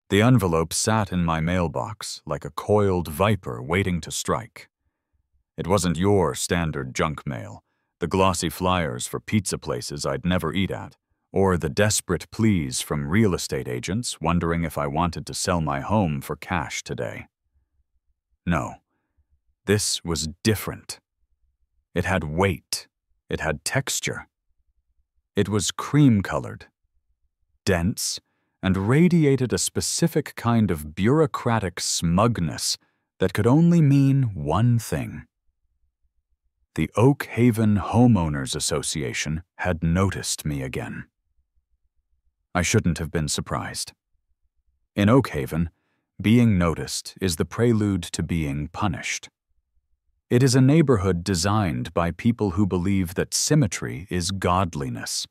The envelope sat in my mailbox like a coiled viper waiting to strike. It wasn't your standard junk mail, the glossy flyers for pizza places I'd never eat at, or the desperate pleas from real estate agents wondering if I wanted to sell my home for cash today. No, this was different. It had weight. It had texture. It was cream-colored, dense, and radiated a specific kind of bureaucratic smugness that could only mean one thing. The Oak Haven Homeowners Association had noticed me again. I shouldn't have been surprised. In Oak Haven, being noticed is the prelude to being punished. It is a neighborhood designed by people who believe that symmetry is godliness,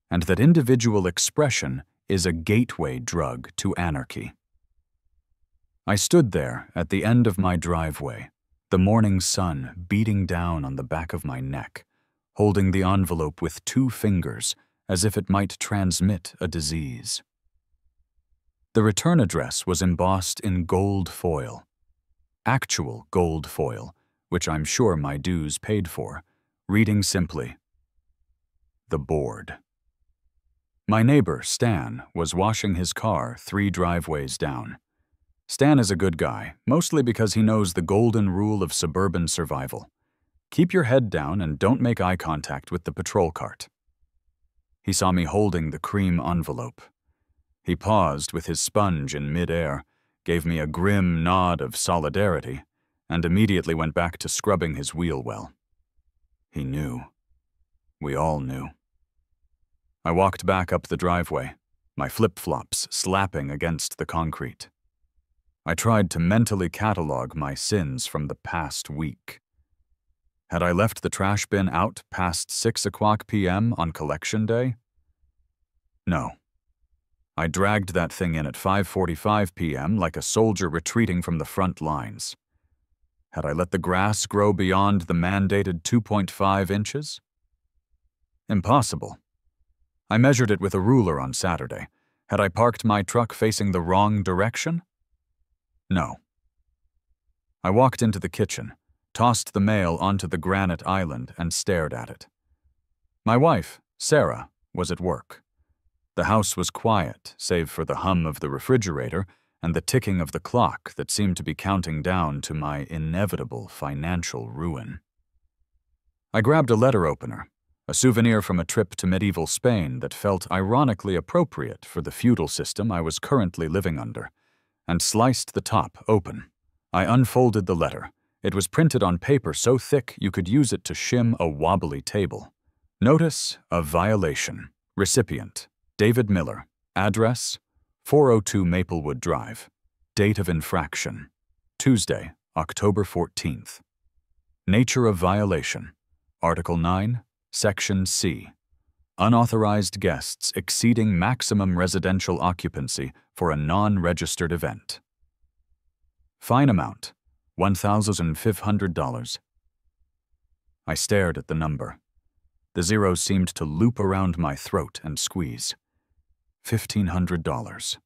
and that individual expression is a gateway drug to anarchy. I stood there at the end of my driveway, the morning sun beating down on the back of my neck, holding the envelope with 2 fingers as if it might transmit a disease. The return address was embossed in gold foil, actual gold foil, which I'm sure my dues paid for, reading simply, "The Board." My neighbor, Stan, was washing his car 3 driveways down. Stan is a good guy, mostly because he knows the golden rule of suburban survival. Keep your head down and don't make eye contact with the patrol cart. He saw me holding the cream envelope. He paused with his sponge in mid-air, gave me a grim nod of solidarity, and immediately went back to scrubbing his wheel well. He knew. We all knew. I walked back up the driveway, my flip-flops slapping against the concrete. I tried to mentally catalog my sins from the past week. Had I left the trash bin out past 6:00 p.m. on collection day? No. I dragged that thing in at 5:45 p.m. like a soldier retreating from the front lines. Had I let the grass grow beyond the mandated 2.5 inches? Impossible. I measured it with a ruler on Saturday. Had I parked my truck facing the wrong direction? No. I walked into the kitchen, tossed the mail onto the granite island, and stared at it. My wife, Sarah, was at work. The house was quiet, save for the hum of the refrigerator and the ticking of the clock that seemed to be counting down to my inevitable financial ruin. I grabbed a letter opener, a souvenir from a trip to medieval Spain that felt ironically appropriate for the feudal system I was currently living under, and sliced the top open. I unfolded the letter. It was printed on paper so thick you could use it to shim a wobbly table. Notice of violation. Recipient: David Miller. Address: 402 Maplewood Drive. Date of infraction: Tuesday, October 14th. Nature of violation: Article 9, Section C. Unauthorized guests exceeding maximum residential occupancy for a non-registered event. Fine amount: $1,500. I stared at the number. The zeros seemed to loop around my throat and squeeze. $1,500.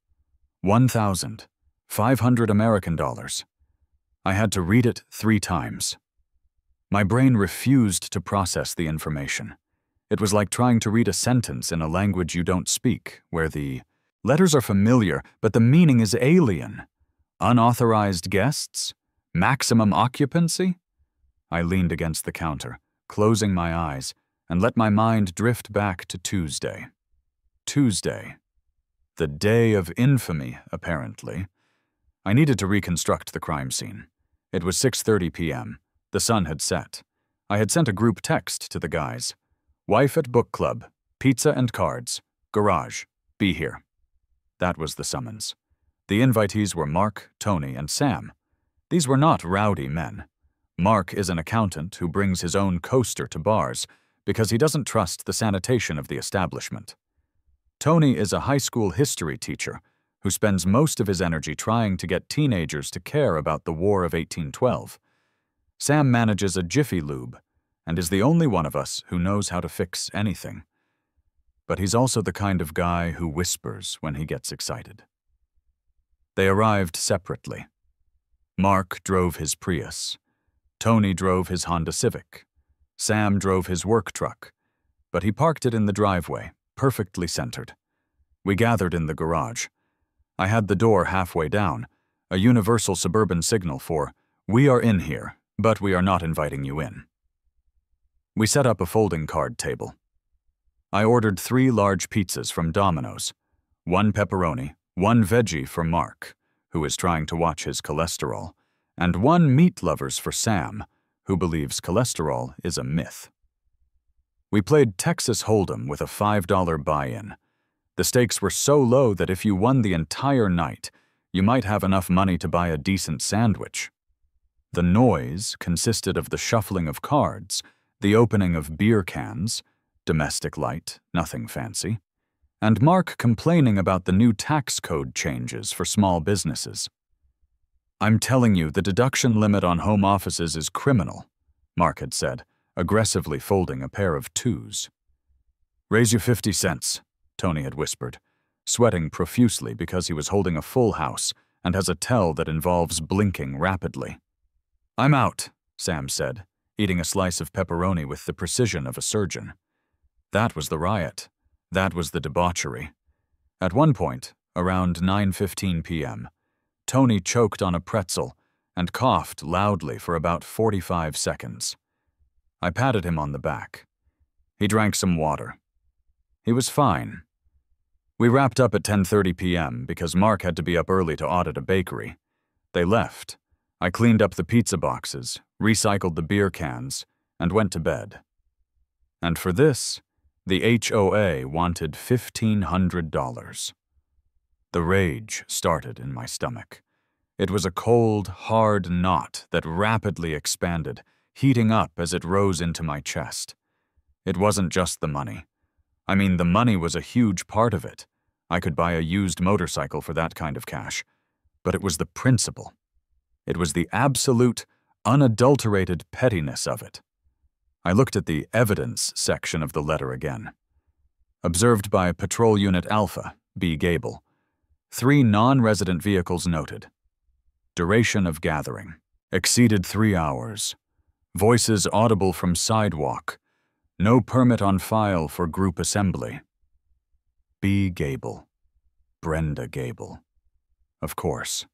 1,500 American dollars. I had to read it 3 times. My brain refused to process the information. It was like trying to read a sentence in a language you don't speak, where the letters are familiar, but the meaning is alien. Unauthorized guests? Maximum occupancy? I leaned against the counter, closing my eyes, and let my mind drift back to Tuesday. Tuesday. The day of infamy, apparently. I needed to reconstruct the crime scene. It was 6:30 p.m. The sun had set. I had sent a group text to the guys. Wife at book club. Pizza and cards. Garage. Be here. That was the summons. The invitees were Mark, Tony, and Sam. These were not rowdy men. Mark is an accountant who brings his own coaster to bars because he doesn't trust the sanitation of the establishment. Tony is a high school history teacher who spends most of his energy trying to get teenagers to care about the War of 1812. Sam manages a Jiffy Lube and is the only one of us who knows how to fix anything. But he's also the kind of guy who whispers when he gets excited. They arrived separately. Mark drove his Prius. Tony drove his Honda Civic. Sam drove his work truck, but he parked it in the driveway, perfectly centered. We gathered in the garage. I had the door halfway down, a universal suburban signal for, "We are in here, but we are not inviting you in." We set up a folding card table. I ordered 3 large pizzas from Domino's, 1 pepperoni, 1 veggie for Mark, who is trying to watch his cholesterol, and 1 meat lovers for Sam, who believes cholesterol is a myth. We played Texas Hold'em with a $5 buy-in. The stakes were so low that if you won the entire night, you might have enough money to buy a decent sandwich. The noise consisted of the shuffling of cards, the opening of beer cans, domestic light, nothing fancy, and Mark complaining about the new tax code changes for small businesses. "I'm telling you, the deduction limit on home offices is criminal," Mark had said, aggressively folding a pair of 2s. "Raise you 50 cents, Tony had whispered, sweating profusely because he was holding a full house and has a tell that involves blinking rapidly. "I'm out," Sam said, eating a slice of pepperoni with the precision of a surgeon. That was the riot. That was the debauchery. At one point, around 9:15 p.m., Tony choked on a pretzel and coughed loudly for about 45 seconds. I patted him on the back. He drank some water. He was fine. We wrapped up at 10:30 p.m. because Mark had to be up early to audit a bakery. They left. I cleaned up the pizza boxes, recycled the beer cans, and went to bed. And for this, the HOA wanted $1,500. The rage started in my stomach. It was a cold, hard knot that rapidly expanded, heating up as it rose into my chest. It wasn't just the money. I mean, the money was a huge part of it. I could buy a used motorcycle for that kind of cash. But it was the principle. It was the absolute, unadulterated pettiness of it. I looked at the evidence section of the letter again. Observed by Patrol Unit Alpha, B. Gable. 3 non-resident vehicles noted. Duration of gathering. Exceeded 3 hours. Voices audible from sidewalk. No permit on file for group assembly. B. Gable. Brenda Gable. Of course.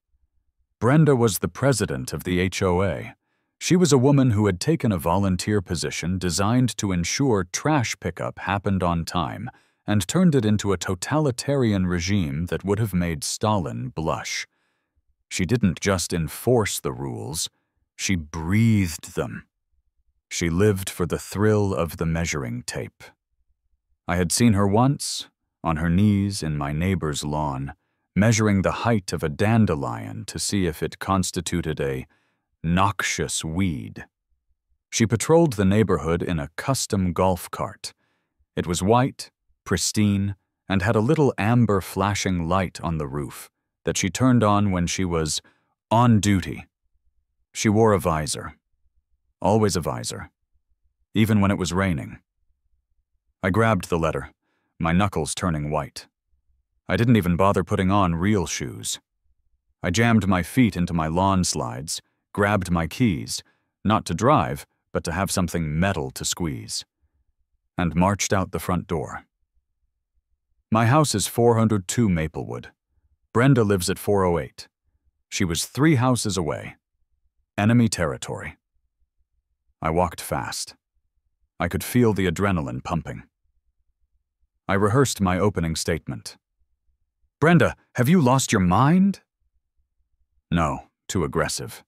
Brenda was the president of the HOA. She was a woman who had taken a volunteer position designed to ensure trash pickup happened on time and turned it into a totalitarian regime that would have made Stalin blush. She didn't just enforce the rules, she breathed them. She lived for the thrill of the measuring tape. I had seen her once, on her knees in my neighbor's lawn, measuring the height of a dandelion to see if it constituted a noxious weed. She patrolled the neighborhood in a custom golf cart. It was white, pristine, and had a little amber flashing light on the roof that she turned on when she was on duty. She wore a visor. Always a visor. Even when it was raining. I grabbed the letter, my knuckles turning white. I didn't even bother putting on real shoes. I jammed my feet into my lawn slides, grabbed my keys, not to drive, but to have something metal to squeeze, and marched out the front door. My house is 402 Maplewood. Brenda lives at 408. She was 3 houses away. Enemy territory. I walked fast. I could feel the adrenaline pumping. I rehearsed my opening statement. "Brenda, have you lost your mind?" No, too aggressive.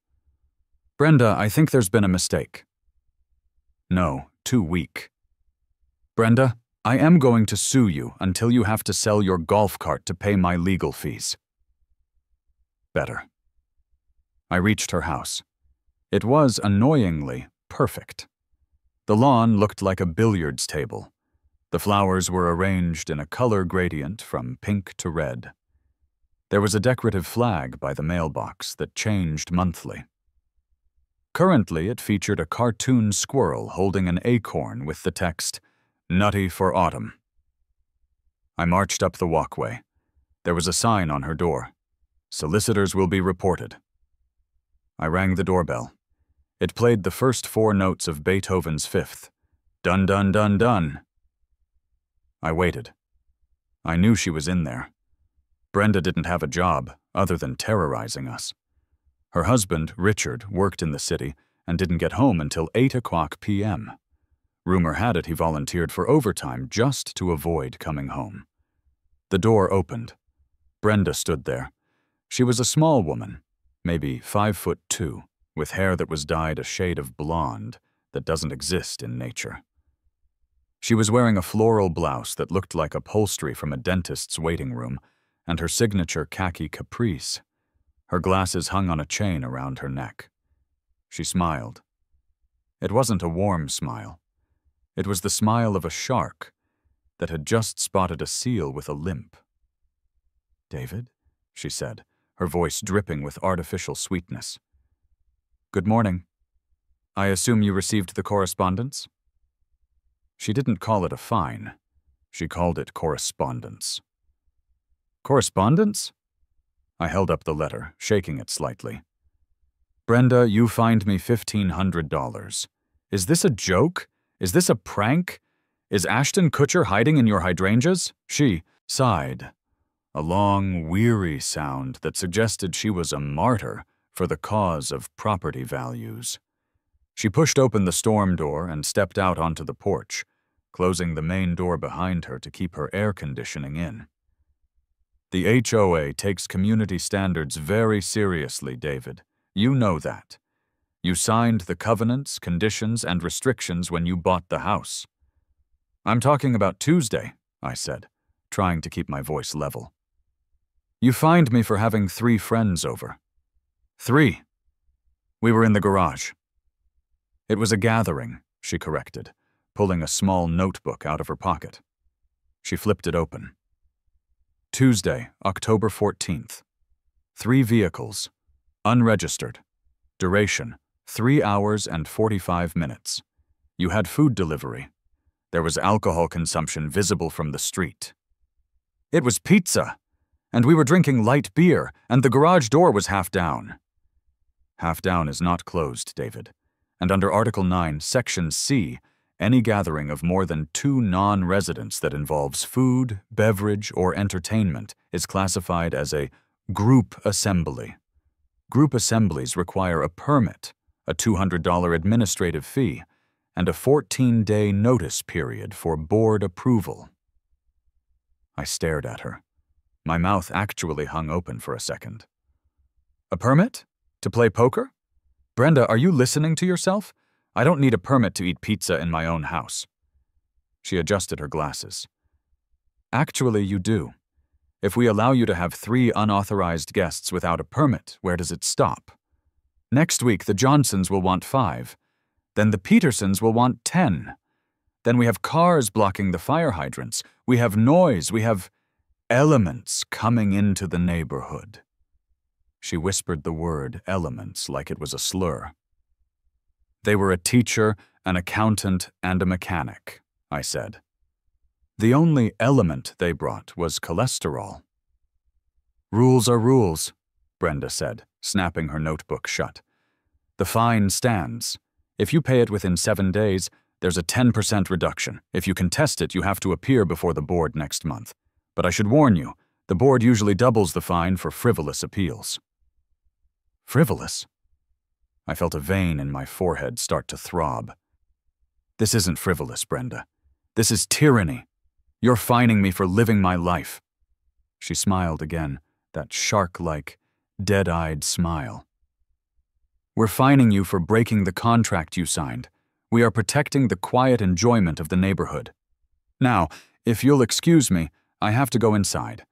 "Brenda, I think there's been a mistake." No, too weak. "Brenda, I am going to sue you until you have to sell your golf cart to pay my legal fees." Better. I reached her house. It was annoyingly perfect. The lawn looked like a billiards table. The flowers were arranged in a color gradient from pink to red. There was a decorative flag by the mailbox that changed monthly. Currently, it featured a cartoon squirrel holding an acorn with the text, "Nutty for Autumn." I marched up the walkway. There was a sign on her door. Solicitors will be reported. I rang the doorbell. It played the first 4 notes of Beethoven's Fifth. Dun dun dun dun. I waited. I knew she was in there. Brenda didn't have a job other than terrorizing us. Her husband, Richard, worked in the city and didn't get home until 8:00 p.m. Rumor had it he volunteered for overtime just to avoid coming home. The door opened. Brenda stood there. She was a small woman, maybe 5'2", with hair that was dyed a shade of blonde that doesn't exist in nature. She was wearing a floral blouse that looked like upholstery from a dentist's waiting room, and her signature khaki caprice. Her glasses hung on a chain around her neck. She smiled. It wasn't a warm smile. It was the smile of a shark that had just spotted a seal with a limp. "David?" she said, her voice dripping with artificial sweetness. "Good morning. I assume you received the correspondence?" She didn't call it a fine. She called it correspondence. "Correspondence?" I held up the letter, shaking it slightly. "Brenda, you fined me $1,500. Is this a joke? Is this a prank? Is Ashton Kutcher hiding in your hydrangeas?" She sighed, a long, weary sound that suggested she was a martyr for the cause of property values. She pushed open the storm door and stepped out onto the porch, closing the main door behind her to keep her air conditioning in. "The HOA takes community standards very seriously, David. You know that. You signed the covenants, conditions, and restrictions when you bought the house." "I'm talking about Tuesday," I said, trying to keep my voice level. "You fined me for having 3 friends over." 3. We were in the garage." "It was a gathering," she corrected, pulling a small notebook out of her pocket. She flipped it open. "Tuesday, October 14th. 3 vehicles. Unregistered. Duration, 3 hours and 45 minutes. You had food delivery. There was alcohol consumption visible from the street. It was pizza, and we were drinking light beer, and the garage door was half down." Half down is not closed, David, and under Article 9, Section C, any gathering of more than 2 non-residents that involves food, beverage, or entertainment is classified as a group assembly. Group assemblies require a permit, a $200 administrative fee, and a 14-day notice period for board approval. I stared at her. My mouth actually hung open for a second. "A permit? To play poker? Brenda, are you listening to yourself? I don't need a permit to eat pizza in my own house." She adjusted her glasses. "Actually, you do. If we allow you to have 3 unauthorized guests without a permit, where does it stop? Next week, the Johnsons will want 5. Then the Petersons will want 10. Then we have cars blocking the fire hydrants. We have noise. We have elements coming into the neighborhood." She whispered the word elements like it was a slur. "They were a teacher, an accountant, and a mechanic," I said. "The only element they brought was cholesterol." "Rules are rules," Brenda said, snapping her notebook shut. "The fine stands. If you pay it within 7 days, there's a 10% reduction. If you contest it, you have to appear before the board next month. But I should warn you, the board usually doubles the fine for frivolous appeals." Frivolous? I felt a vein in my forehead start to throb. "This isn't frivolous, Brenda. This is tyranny. You're fining me for living my life." She smiled again, that shark-like, dead-eyed smile. "We're fining you for breaking the contract you signed. We are protecting the quiet enjoyment of the neighborhood. Now, if you'll excuse me, I have to go inside.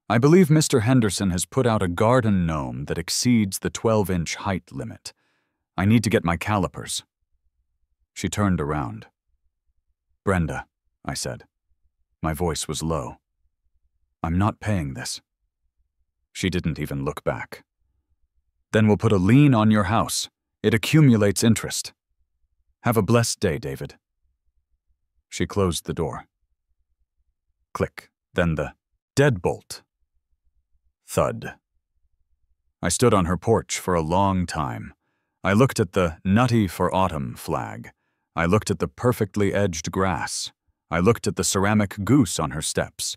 I believe Mr. Henderson has put out a garden gnome that exceeds the 12-inch height limit. I need to get my calipers." She turned around. "Brenda," I said. My voice was low. "I'm not paying this." She didn't even look back. "Then we'll put a lien on your house. It accumulates interest. Have a blessed day, David." She closed the door. Click, then the deadbolt. Thud. I stood on her porch for a long time. I looked at the "Nutty for Autumn" flag. I looked at the perfectly edged grass. I looked at the ceramic goose on her steps,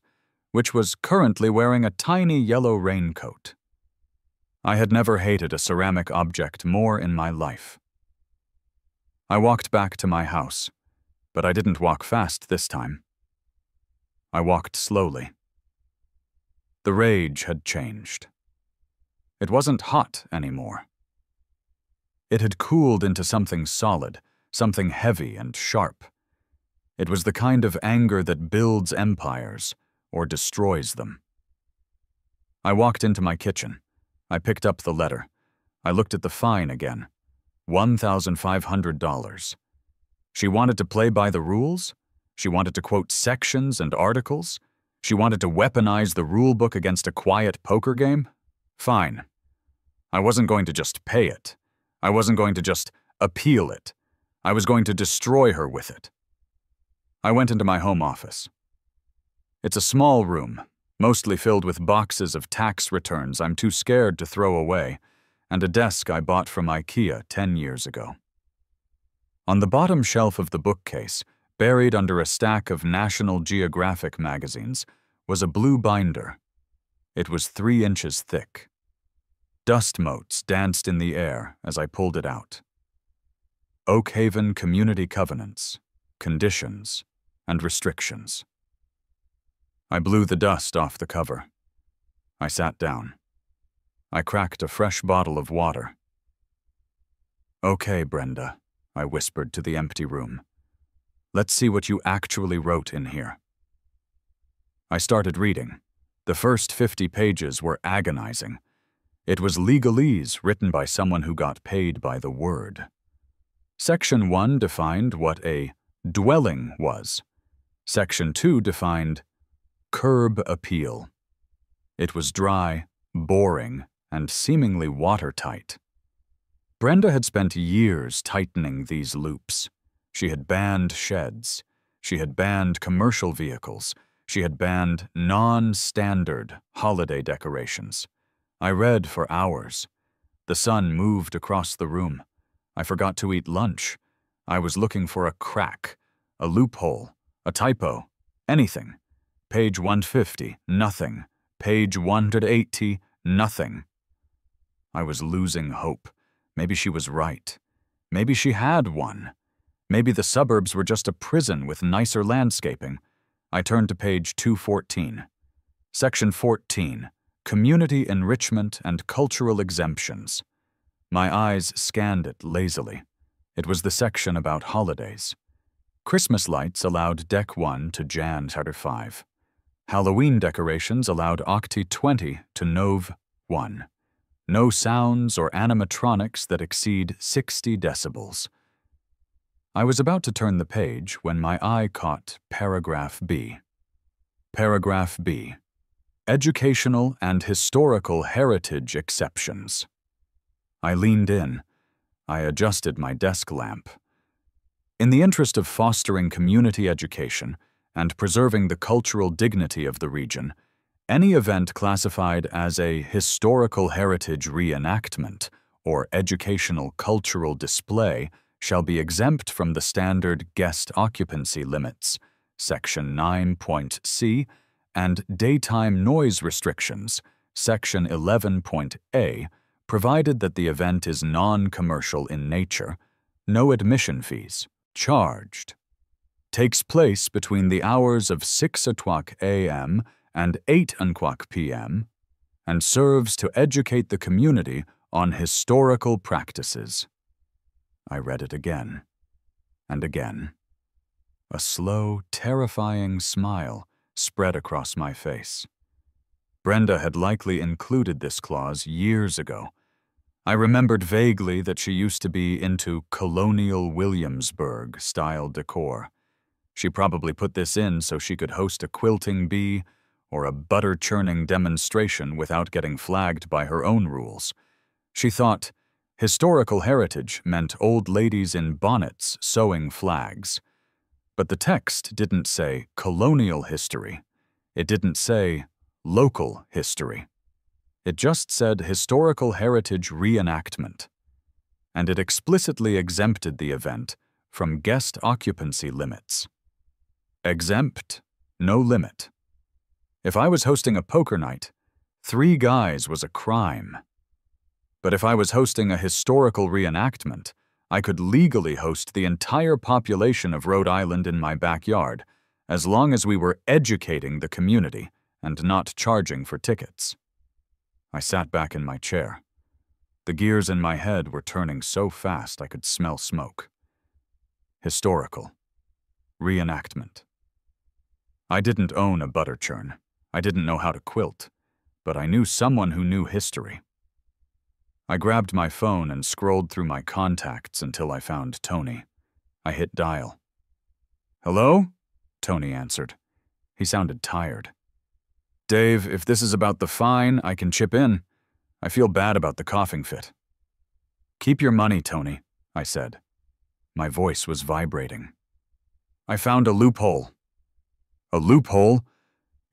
which was currently wearing a tiny yellow raincoat. I had never hated a ceramic object more in my life. I walked back to my house, but I didn't walk fast this time. I walked slowly. The rage had changed. It wasn't hot anymore. It had cooled into something solid, something heavy and sharp. It was the kind of anger that builds empires or destroys them. I walked into my kitchen. I picked up the letter. I looked at the fine again. $1,500. She wanted to play by the rules? She wanted to quote sections and articles? She wanted to weaponize the rule book against a quiet poker game? Fine. I wasn't going to just pay it. I wasn't going to just appeal it. I was going to destroy her with it. I went into my home office. It's a small room, mostly filled with boxes of tax returns I'm too scared to throw away, and a desk I bought from IKEA 10 years ago. On the bottom shelf of the bookcase, buried under a stack of National Geographic magazines, was a blue binder. It was 3 inches thick. Dust motes danced in the air as I pulled it out. Oak Haven Community Covenants, Conditions, and Restrictions. I blew the dust off the cover. I sat down. I cracked a fresh bottle of water. "Okay, Brenda," I whispered to the empty room. "Let's see what you actually wrote in here." I started reading. The first 50 pages were agonizing. It was legalese written by someone who got paid by the word. Section 1 defined what a dwelling was. Section 2 defined curb appeal. It was dry, boring, and seemingly watertight. Brenda had spent years tightening these loops. She had banned sheds. She had banned commercial vehicles. She had banned non-standard holiday decorations. I read for hours. The sun moved across the room. I forgot to eat lunch. I was looking for a crack, a loophole, a typo, anything. Page 150, nothing. Page 180, nothing. I was losing hope. Maybe she was right. Maybe she had won. Maybe the suburbs were just a prison with nicer landscaping. I turned to page 214. Section 14. Community Enrichment and Cultural Exemptions. My eyes scanned it lazily. It was the section about holidays. Christmas lights allowed Dec 1 to Jan 5. Halloween decorations allowed Octi 20 to Nov 1. No sounds or animatronics that exceed 60 decibels. I was about to turn the page when my eye caught paragraph B. Paragraph B. Educational and Historical Heritage Exceptions. I leaned in. I adjusted my desk lamp. In the interest of fostering community education and preserving the cultural dignity of the region, any event classified as a historical heritage reenactment or educational cultural display shall be exempt from the standard guest occupancy limits, Section 9.c, and daytime noise restrictions, Section 11.a, provided that the event is non-commercial in nature, no admission fees charged. Takes place between the hours of 6 o'clock a.m. and 8 o'clock p.m., and serves to educate the community on historical practices. I read it again, and again. A slow, terrifying smile spread across my face. Brenda had likely included this clause years ago. I remembered vaguely that she used to be into colonial Williamsburg-style decor. She probably put this in so she could host a quilting bee or a butter-churning demonstration without getting flagged by her own rules. She thought historical heritage meant old ladies in bonnets sewing flags. But the text didn't say colonial history. It didn't say local history. It just said Historical Heritage Reenactment, and it explicitly exempted the event from guest occupancy limits. Exempt, no limit. If I was hosting a poker night, 3 guys was a crime. But if I was hosting a historical reenactment, I could legally host the entire population of Rhode Island in my backyard, as long as we were educating the community and not charging for tickets. I sat back in my chair. The gears in my head were turning so fast I could smell smoke. Historical. Reenactment. I didn't own a butter churn. I didn't know how to quilt, but I knew someone who knew history. I grabbed my phone and scrolled through my contacts until I found Tony. I hit dial. "Hello?" Tony answered. He sounded tired. "Dave, if this is about the fine, I can chip in. I feel bad about the coughing fit." "Keep your money, Tony," I said. My voice was vibrating. "I found a loophole." "A loophole?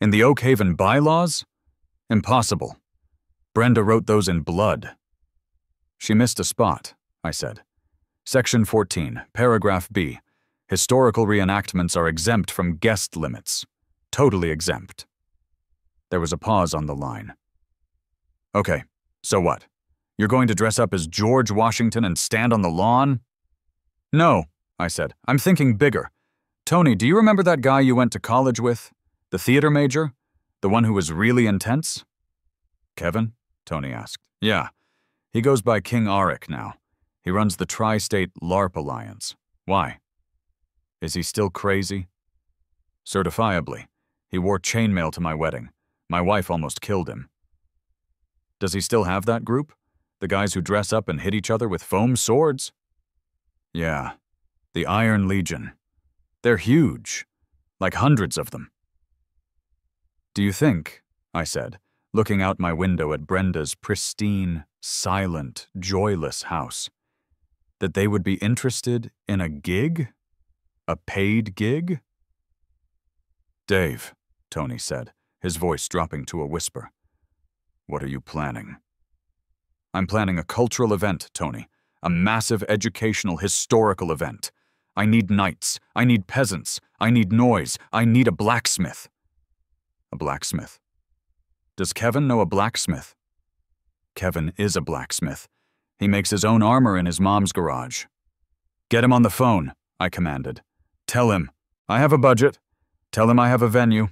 In the Oak Haven bylaws? Impossible. Brenda wrote those in blood." "She missed a spot," I said. "Section 14, paragraph B. Historical reenactments are exempt from guest limits. Totally exempt." There was a pause on the line. "Okay, so what? You're going to dress up as George Washington and stand on the lawn?" "No," I said. "I'm thinking bigger. Tony, do you remember that guy you went to college with? The theater major? The one who was really intense?" "Kevin?" Tony asked. "Yeah. He goes by King Auric now. He runs the Tri-State LARP Alliance. Why? Is he still crazy?" "Certifiably. He wore chainmail to my wedding. My wife almost killed him." "Does he still have that group? The guys who dress up and hit each other with foam swords?" "Yeah. The Iron Legion. They're huge. Like hundreds of them." "Do you think," I said, looking out my window at Brenda's pristine, silent, joyless house, "that they would be interested in a gig? A paid gig?" "Dave," Tony said, his voice dropping to a whisper. "What are you planning?" "I'm planning a cultural event, Tony. A massive educational, historical event. I need knights. I need peasants. I need noise. I need a blacksmith." "A blacksmith? Does Kevin know a blacksmith?" "Kevin is a blacksmith. He makes his own armor in his mom's garage." "Get him on the phone," I commanded. "Tell him, I have a budget. Tell him I have a venue.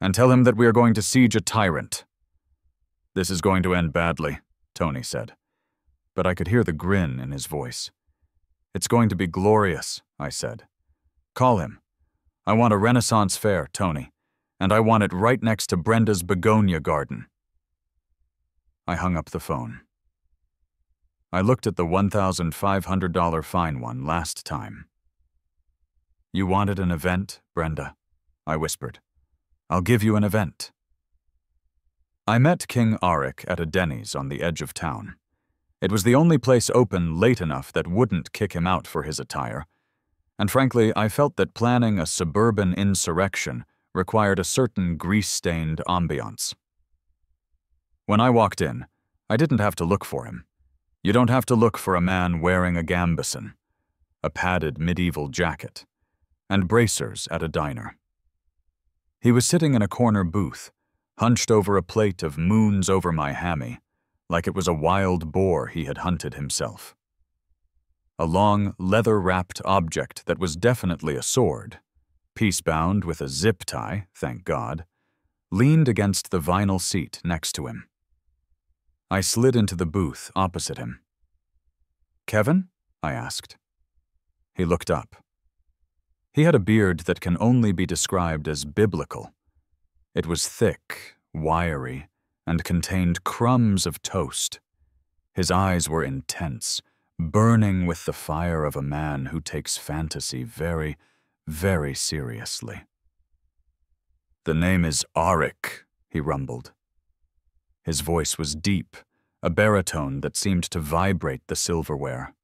And tell him that we are going to siege a tyrant." "This is going to end badly," Tony said. But I could hear the grin in his voice. "It's going to be glorious," I said. "Call him. I want a Renaissance fair, Tony. And I want it right next to Brenda's begonia garden." I hung up the phone. I looked at the $1,500 fine one last time. "You wanted an event, Brenda?" I whispered. "I'll give you an event." I met King Auric at a Denny's on the edge of town. It was the only place open late enough that wouldn't kick him out for his attire, and frankly, I felt that planning a suburban insurrection required a certain grease-stained ambiance. When I walked in, I didn't have to look for him. You don't have to look for a man wearing a gambeson, a padded medieval jacket, and bracers at a diner. He was sitting in a corner booth, hunched over a plate of moons over my hammy, like it was a wild boar he had hunted himself. A long, leather-wrapped object that was definitely a sword, piece-bound with a zip tie, thank God, leaned against the vinyl seat next to him. I slid into the booth opposite him. "Kevin?" I asked. He looked up. He had a beard that can only be described as biblical. It was thick, wiry, and contained crumbs of toast. His eyes were intense, burning with the fire of a man who takes fantasy very, very seriously. "The name is Auric," he rumbled. His voice was deep, a baritone that seemed to vibrate the silverware.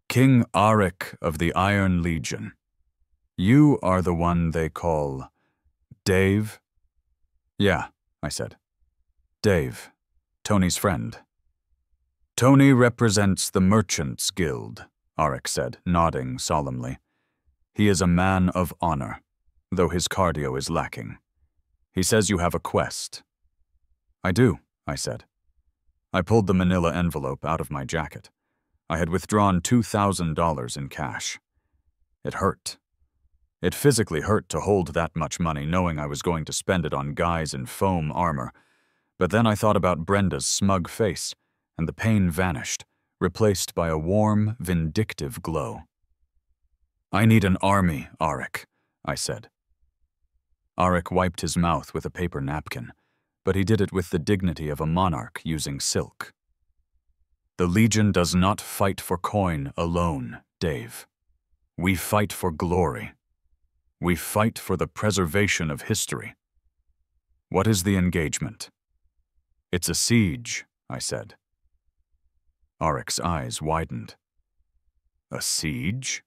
"King Auric of the Iron Legion. You are the one they call Dave?" "Yeah," I said. "Dave. Tony's friend. Tony represents the Merchants Guild, Arik said, nodding solemnly. He is a man of honor, though his cardio is lacking. He says you have a quest. I do, I said. I pulled the manila envelope out of my jacket. I had withdrawn $2,000 in cash. It hurt. It physically hurt to hold that much money, knowing I was going to spend it on guys in foam armor. But then I thought about Brenda's smug face, and the pain vanished, replaced by a warm, vindictive glow. I need an army, Arik, I said. Arik wiped his mouth with a paper napkin, but he did it with the dignity of a monarch using silk. The Legion does not fight for coin alone, Dave. We fight for glory. We fight for the preservation of history. What is the engagement? It's a siege, I said. Arik's eyes widened. A siege?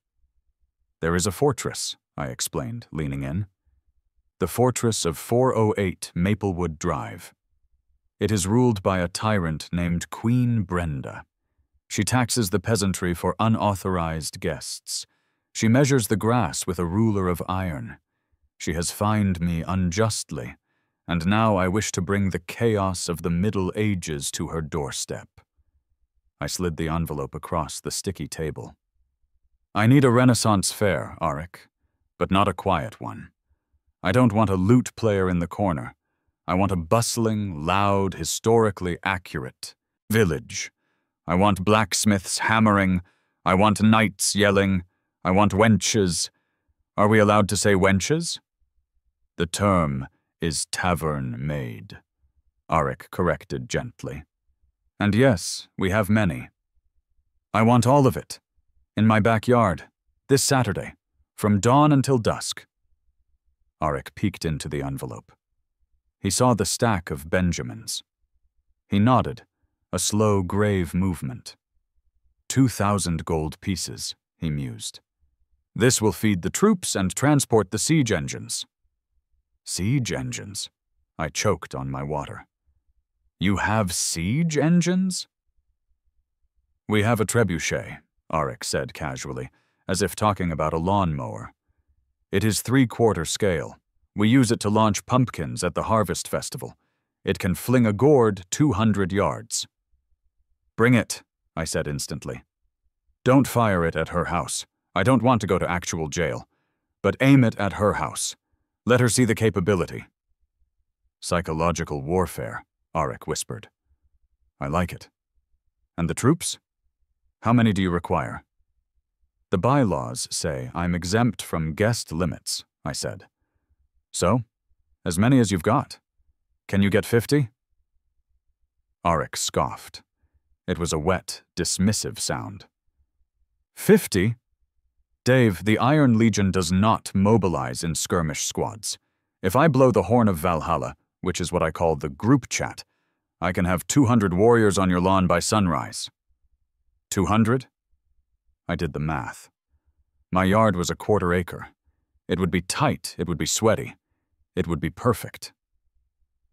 There is a fortress, I explained, leaning in. The fortress of 408 Maplewood Drive. It is ruled by a tyrant named Queen Brenda. She taxes the peasantry for unauthorized guests. She measures the grass with a ruler of iron. She has fined me unjustly, and now I wish to bring the chaos of the Middle Ages to her doorstep. I slid the envelope across the sticky table. I need a Renaissance fair, Arik, but not a quiet one. I don't want a lute player in the corner. I want a bustling, loud, historically accurate village. I want blacksmiths hammering. I want knights yelling. I want wenches. Are we allowed to say wenches? The term is tavern maid, Arik corrected gently. And yes, we have many. I want all of it. In my backyard, this Saturday, from dawn until dusk. Arik peeked into the envelope. He saw the stack of Benjamins. He nodded, a slow, grave movement. 2,000 gold pieces, he mused. This will feed the troops and transport the siege engines. Siege engines? I choked on my water. You have siege engines? We have a trebuchet, Arik said casually, as if talking about a lawnmower. It is 3/4 scale. We use it to launch pumpkins at the harvest festival. It can fling a gourd 200 yards. Bring it, I said instantly. Don't fire it at her house. I don't want to go to actual jail. But aim it at her house. Let her see the capability. Psychological warfare, Arik whispered. I like it. And the troops? How many do you require? The bylaws say I'm exempt from guest limits, I said. So, as many as you've got. Can you get 50? Arik scoffed. It was a wet, dismissive sound. 50? Dave, the Iron Legion does not mobilize in skirmish squads. If I blow the horn of Valhalla, which is what I call the group chat, I can have 200 warriors on your lawn by sunrise. 200? I did the math. My yard was a 1/4 acre. It would be tight, it would be sweaty. It would be perfect.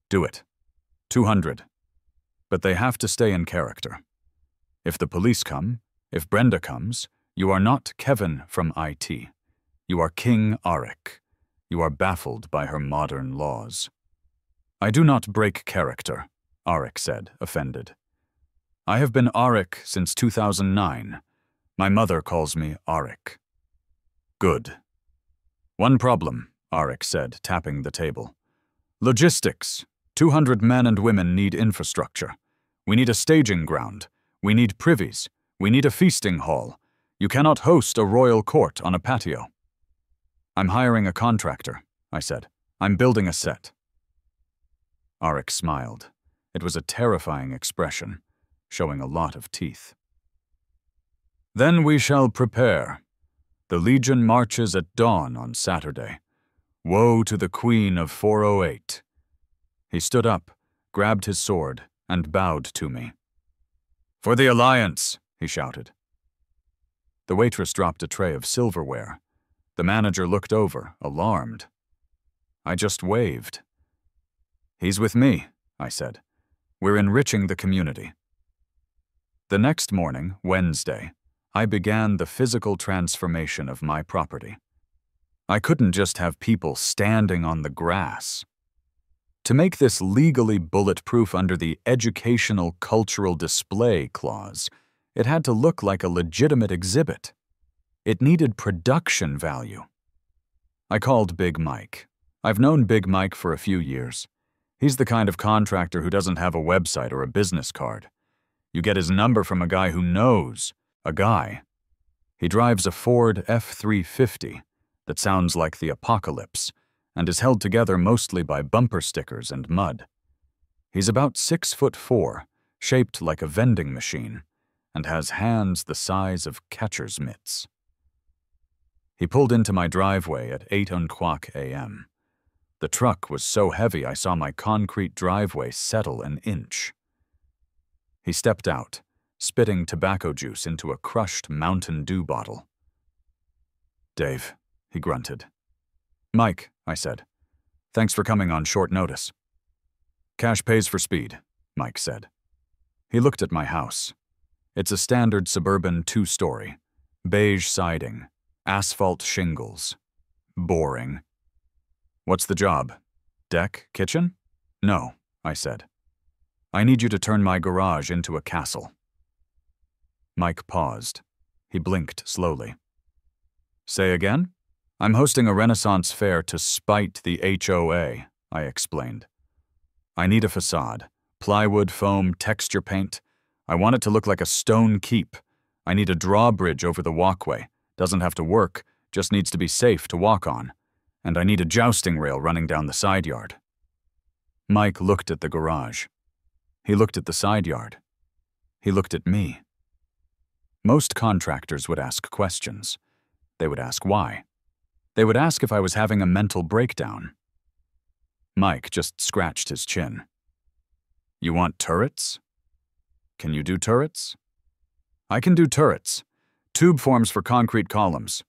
Do it. 200. But they have to stay in character. If the police come, if Brenda comes, you are not Kevin from IT. You are King Arik. You are baffled by her modern laws. I do not break character, Arik said, offended. I have been Arik since 2009. My mother calls me Arik. Good. One problem, Arik said, tapping the table. Logistics. 200 men and women need infrastructure. We need a staging ground. We need privies. We need a feasting hall. You cannot host a royal court on a patio. I'm hiring a contractor, I said. I'm building a set. Arik smiled. It was a terrifying expression, showing a lot of teeth. Then we shall prepare. The Legion marches at dawn on Saturday. Woe to the Queen of 408. He stood up, grabbed his sword, and bowed to me. For the Alliance, he shouted. The waitress dropped a tray of silverware. The manager looked over, alarmed. I just waved. He's with me, I said. We're enriching the community. The next morning, Wednesday, I began the physical transformation of my property. I couldn't just have people standing on the grass. To make this legally bulletproof under the Educational Cultural Display Clause, it had to look like a legitimate exhibit. It needed production value. I called Big Mike. I've known Big Mike for a few years. He's the kind of contractor who doesn't have a website or a business card. You get his number from a guy who knows a guy. He drives a Ford F-350 that sounds like the apocalypse and is held together mostly by bumper stickers and mud. He's about 6'4", shaped like a vending machine, and has hands the size of catcher's mitts. He pulled into my driveway at 8:00 a.m. The truck was so heavy I saw my concrete driveway settle an inch. He stepped out, spitting tobacco juice into a crushed Mountain Dew bottle. "Dave," he grunted. "Mike," I said. "Thanks for coming on short notice." "Cash pays for speed," Mike said. He looked at my house. It's a standard suburban 2-story, beige siding, asphalt shingles. Boring. "What's the job? Deck, kitchen?" "No," I said. "I need you to turn my garage into a castle." Mike paused. He blinked slowly. "Say again?" "I'm hosting a Renaissance fair to spite the HOA," I explained. "I need a facade. Plywood, foam, texture paint. I want it to look like a stone keep. I need a drawbridge over the walkway. Doesn't have to work, just needs to be safe to walk on. And I need a jousting rail running down the side yard." Mike looked at the garage. He looked at the side yard. He looked at me. Most contractors would ask questions. They would ask why. They would ask if I was having a mental breakdown. Mike just scratched his chin. "You want turrets? Can you do turrets?" "I can do turrets. Tube forms for concrete columns.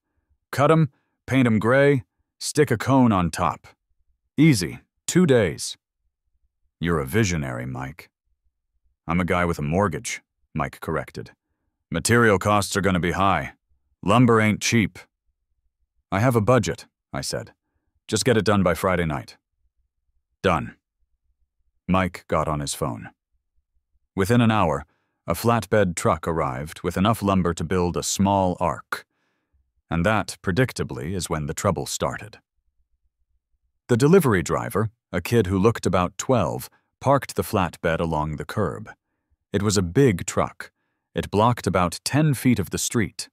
Cut 'em, paint 'em gray, stick a cone on top. Easy, 2 days." "You're a visionary, Mike." "I'm a guy with a mortgage," Mike corrected. "Material costs are going to be high. Lumber ain't cheap." "I have a budget," I said. "Just get it done by Friday night." "Done." Mike got on his phone. Within an hour, a flatbed truck arrived with enough lumber to build a small ark. And that, predictably, is when the trouble started. The delivery driver, a kid who looked about 12, parked the flatbed along the curb. It was a big truck. It blocked about 10 feet of the street.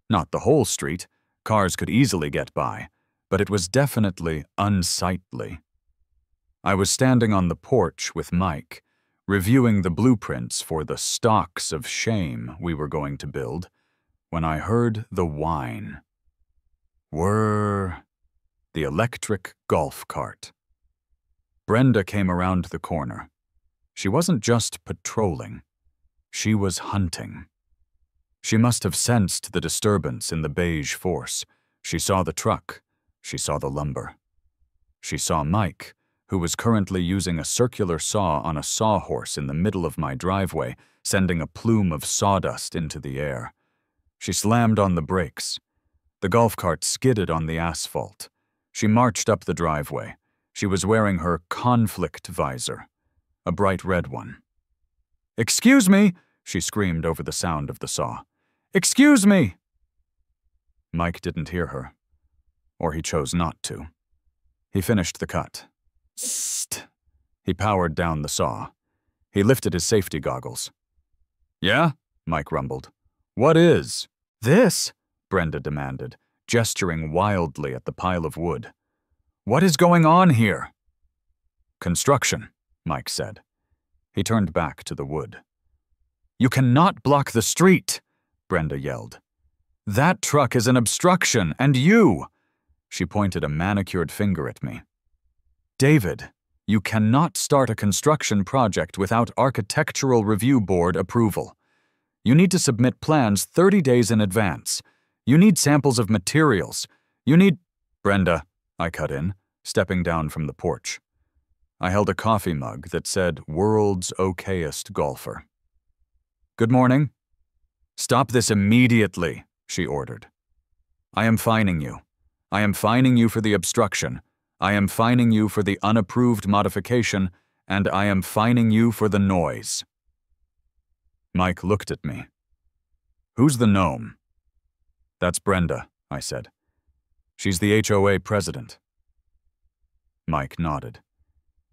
Not the whole street. Cars could easily get by, but it was definitely unsightly. I was standing on the porch with Mike, reviewing the blueprints for the stocks of shame we were going to build, when I heard the whine. Whirr. The electric golf cart. Brenda came around the corner. She wasn't just patrolling. She was hunting. She must have sensed the disturbance in the beige force. She saw the truck. She saw the lumber. She saw Mike, who was currently using a circular saw on a sawhorse in the middle of my driveway, sending a plume of sawdust into the air. She slammed on the brakes. The golf cart skidded on the asphalt. She marched up the driveway. She was wearing her conflict visor, a bright red one. "Excuse me!" she screamed over the sound of the saw. "Excuse me!" Mike didn't hear her, or he chose not to. He finished the cut. Sst. He powered down the saw. He lifted his safety goggles. "Yeah?" Mike rumbled. "What is?" "This?" Brenda demanded, gesturing wildly at the pile of wood. "What is going on here?" "Construction," Mike said. He turned back to the wood. "You cannot block the street!" Brenda yelled. "That truck is an obstruction, and you!" She pointed a manicured finger at me. "David, you cannot start a construction project without Architectural Review Board approval. You need to submit plans 30 days in advance. You need samples of materials. You need—" "Brenda," I cut in, stepping down from the porch. I held a coffee mug that said "World's Okayest Golfer." "Good morning." "Stop this immediately," she ordered. "I am fining you. I am fining you for the obstruction. I am fining you for the unapproved modification, and I am fining you for the noise." Mike looked at me. "Who's the gnome?" "That's Brenda," I said. "She's the HOA president." Mike nodded.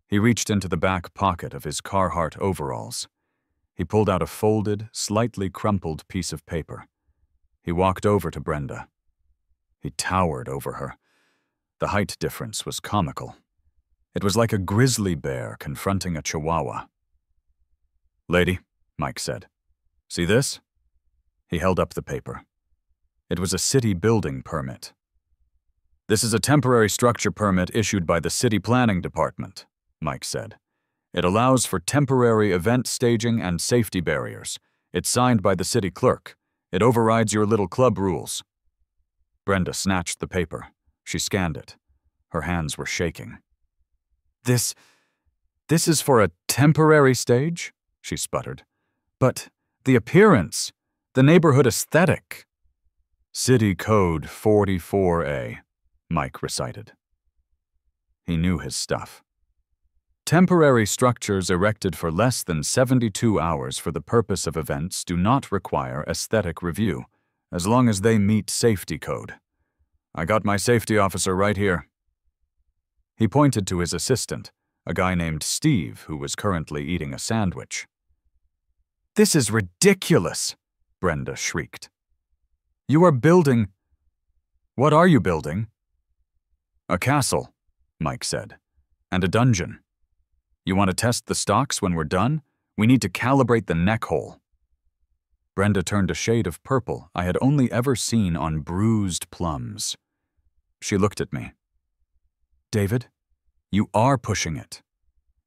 He reached into the back pocket of his Carhartt overalls. He pulled out a folded, slightly crumpled piece of paper. He walked over to Brenda. He towered over her. The height difference was comical. It was like a grizzly bear confronting a chihuahua. "Lady," Mike said, "see this?" He held up the paper. It was a city building permit. "This is a temporary structure permit issued by the City Planning Department," Mike said. "It allows for temporary event staging and safety barriers. It's signed by the city clerk. It overrides your little club rules." Brenda snatched the paper. She scanned it. Her hands were shaking. This is for a temporary stage?" she sputtered. "But the appearance, the neighborhood aesthetic." "City Code 44A, Mike recited. He knew his stuff. "Temporary structures erected for less than 72 hours for the purpose of events do not require aesthetic review, as long as they meet safety code. I got my safety officer right here." He pointed to his assistant, a guy named Steve who was currently eating a sandwich. "This is ridiculous," Brenda shrieked. "You are building—" "What are you building?" "A castle," Mike said, "and a dungeon. You want to test the stocks when we're done? We need to calibrate the neck hole." Brenda turned a shade of purple I had only ever seen on bruised plums. She looked at me. "David, you are pushing it.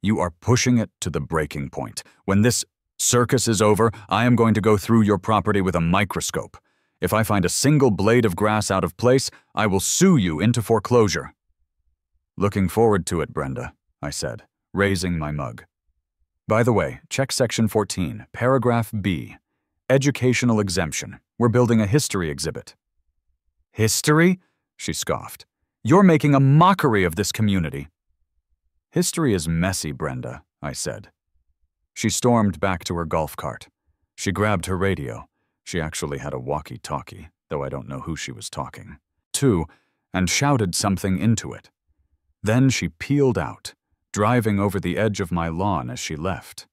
You are pushing it to the breaking point. When this circus is over, I am going to go through your property with a microscope. If I find a single blade of grass out of place, I will sue you into foreclosure." "Looking forward to it, Brenda," I said, raising my mug. "By the way, check section 14, paragraph B. Educational exemption. We're building a history exhibit." "History?" she scoffed. "You're making a mockery of this community." "History is messy, Brenda," I said. She stormed back to her golf cart. She grabbed her radio. She actually had a walkie-talkie, though I don't know who she was talking to, and shouted something into it. Then she peeled out, driving over the edge of my lawn as she left.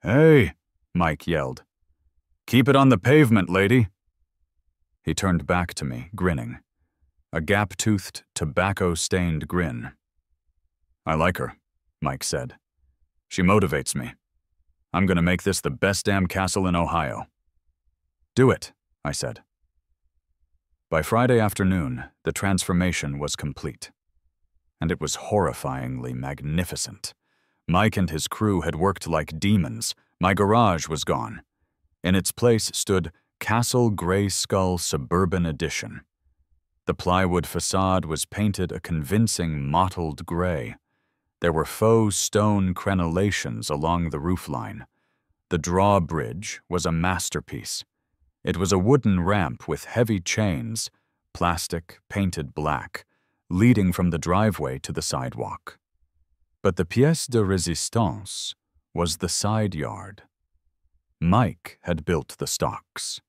"Hey," Mike yelled. "Keep it on the pavement, lady." He turned back to me, grinning. A gap-toothed, tobacco-stained grin. "I like her," Mike said. "She motivates me. I'm gonna make this the best damn castle in Ohio." "Do it," I said. By Friday afternoon, the transformation was complete. And it was horrifyingly magnificent. Mike and his crew had worked like demons. My garage was gone. In its place stood Castle Grey Skull Suburban Edition. The plywood facade was painted a convincing mottled gray. There were faux stone crenellations along the roofline. The drawbridge was a masterpiece. It was a wooden ramp with heavy chains, plastic, painted black, leading from the driveway to the sidewalk. But the pièce de résistance was the side yard. Mike had built the stocks.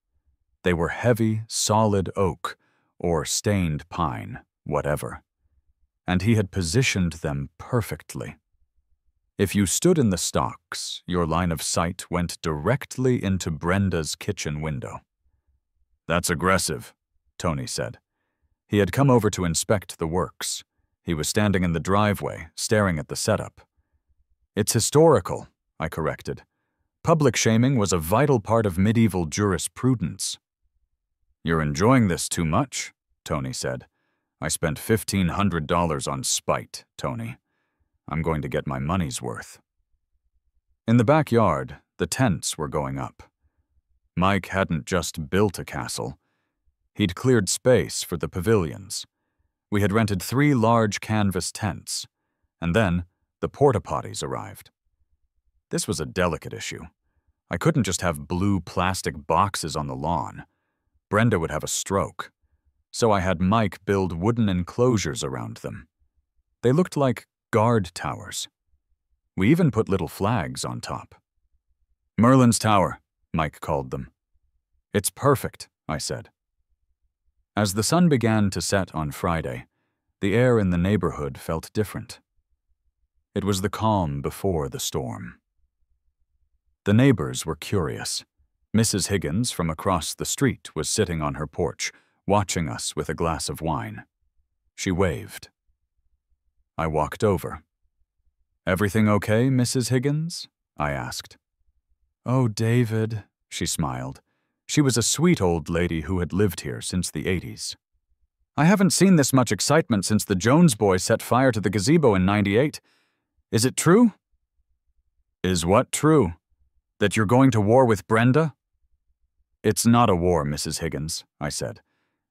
They were heavy, solid oak, or stained pine, whatever. And he had positioned them perfectly. If you stood in the stocks, your line of sight went directly into Brenda's kitchen window. "That's aggressive," Tony said. He had come over to inspect the works. He was standing in the driveway, staring at the setup. "It's historical," I corrected. "Public shaming was a vital part of medieval jurisprudence." "You're enjoying this too much," Tony said. "I spent $1,500 on spite, Tony. I'm going to get my money's worth." In the backyard, the tents were going up. Mike hadn't just built a castle. He'd cleared space for the pavilions. We had rented 3 large canvas tents, and then, The porta-potties arrived. This was a delicate issue. I couldn't just have blue plastic boxes on the lawn. Brenda would have a stroke. So I had Mike build wooden enclosures around them. They looked like guard towers. We even put little flags on top. "Merlin's Tower," Mike called them. "It's perfect," I said. As the sun began to set on Friday, the air in the neighborhood felt different. It was the calm before the storm. The neighbors were curious. Mrs. Higgins from across the street was sitting on her porch, watching us with a glass of wine. She waved. I walked over. "Everything okay, Mrs. Higgins?" I asked. "Oh, David," she smiled. She was a sweet old lady who had lived here since the 80s. "I haven't seen this much excitement since the Jones boys set fire to the gazebo in '98. Is it true?" "Is what true? That you're going to war with Brenda?" "It's not a war, Mrs. Higgins," I said.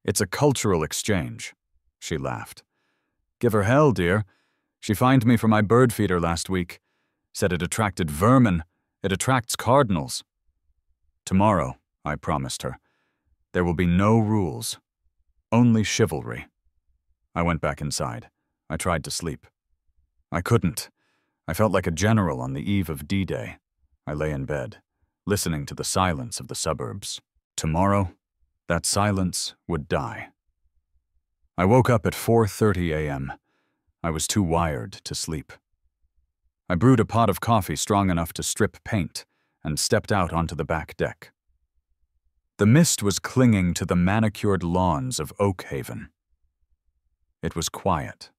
"It's a cultural exchange." She laughed. "Give her hell, dear. She fined me for my bird feeder last week. Said it attracted vermin. It attracts cardinals." "Tomorrow," I promised her, "there will be no rules. Only chivalry." I went back inside. I tried to sleep. I couldn't. I felt like a general on the eve of D-Day. I lay in bed, listening to the silence of the suburbs. Tomorrow, that silence would die. I woke up at 4:30 a.m. I was too wired to sleep. I brewed a pot of coffee strong enough to strip paint and stepped out onto the back deck. The mist was clinging to the manicured lawns of Oak Haven. It was quiet.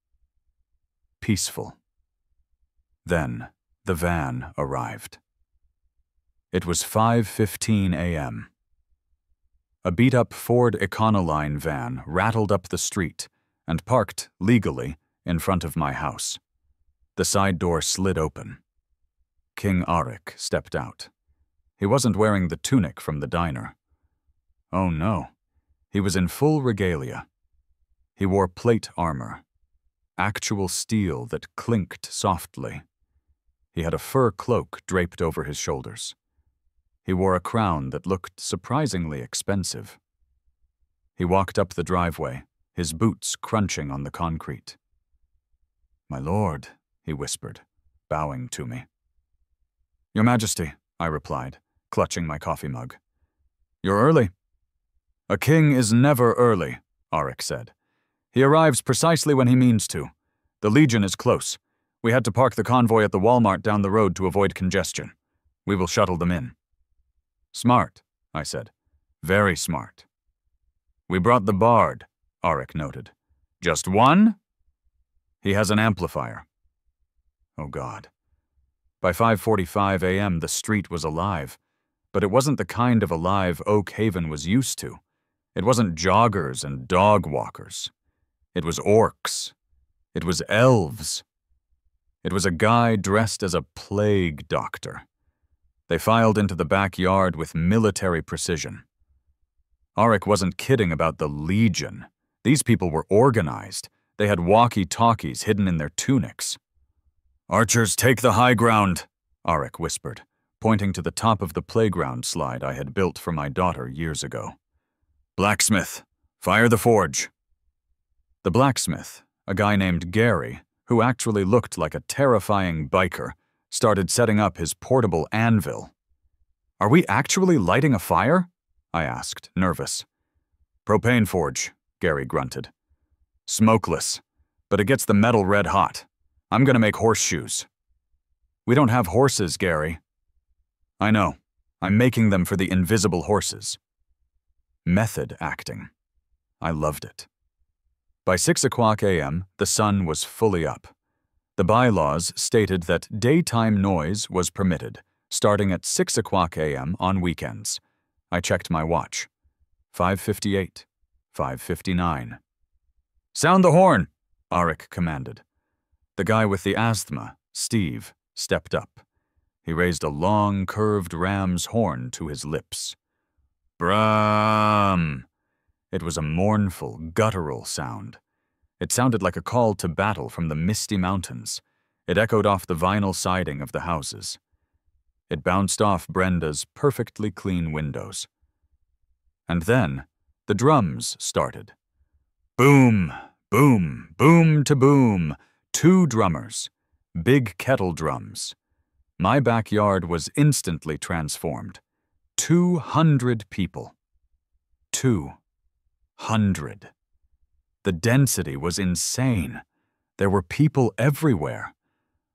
Peaceful. Then the van arrived. It was 5:15 a.m. A beat-up Ford Econoline van rattled up the street and parked, legally, in front of my house. The side door slid open. King Arik stepped out. He wasn't wearing the tunic from the diner. Oh no, he was in full regalia. He wore plate armor, actual steel that clinked softly. He had a fur cloak draped over his shoulders. He wore a crown that looked surprisingly expensive. He walked up the driveway, his boots crunching on the concrete. "My lord," he whispered, bowing to me. "Your Majesty," I replied, clutching my coffee mug. "You're early." "A king is never early," Arik said. "He arrives precisely when he means to. The Legion is close. We had to park the convoy at the Walmart down the road to avoid congestion. We will shuttle them in." "Smart," I said. "Very smart." "We brought the Bard," Arik noted. "Just one?" "He has an amplifier." Oh God. By 5:45 a.m. the street was alive, but it wasn't the kind of alive Oak Haven was used to. It wasn't joggers and dog walkers. It was orcs. It was elves. It was a guy dressed as a plague doctor. They filed into the backyard with military precision. Arik wasn't kidding about the Legion. These people were organized. They had walkie-talkies hidden in their tunics. "Archers, take the high ground," Arik whispered, pointing to the top of the playground slide I had built for my daughter years ago. "Blacksmith, fire the forge." The blacksmith, a guy named Gary, who actually looked like a terrifying biker, started setting up his portable anvil. "Are we actually lighting a fire?" I asked, nervous. "Propane forge," Gary grunted. "Smokeless, but it gets the metal red hot. I'm gonna make horseshoes." "We don't have horses, Gary." "I know. I'm making them for the invisible horses." Method acting. I loved it. By 6 o'clock a.m., the sun was fully up. The bylaws stated that daytime noise was permitted, starting at 6 o'clock a.m. on weekends. I checked my watch. 5:58, 5:59. "Sound the horn," Arik commanded. The guy with the asthma, Steve, stepped up. He raised a long, curved ram's horn to his lips. Brum! It was a mournful, guttural sound. It sounded like a call to battle from the misty mountains. It echoed off the vinyl siding of the houses. It bounced off Brenda's perfectly clean windows. And then, the drums started. Boom, boom, boom to boom. 2 drummers. Big kettle drums. My backyard was instantly transformed. 200 people. 200. The density was insane. There were people everywhere.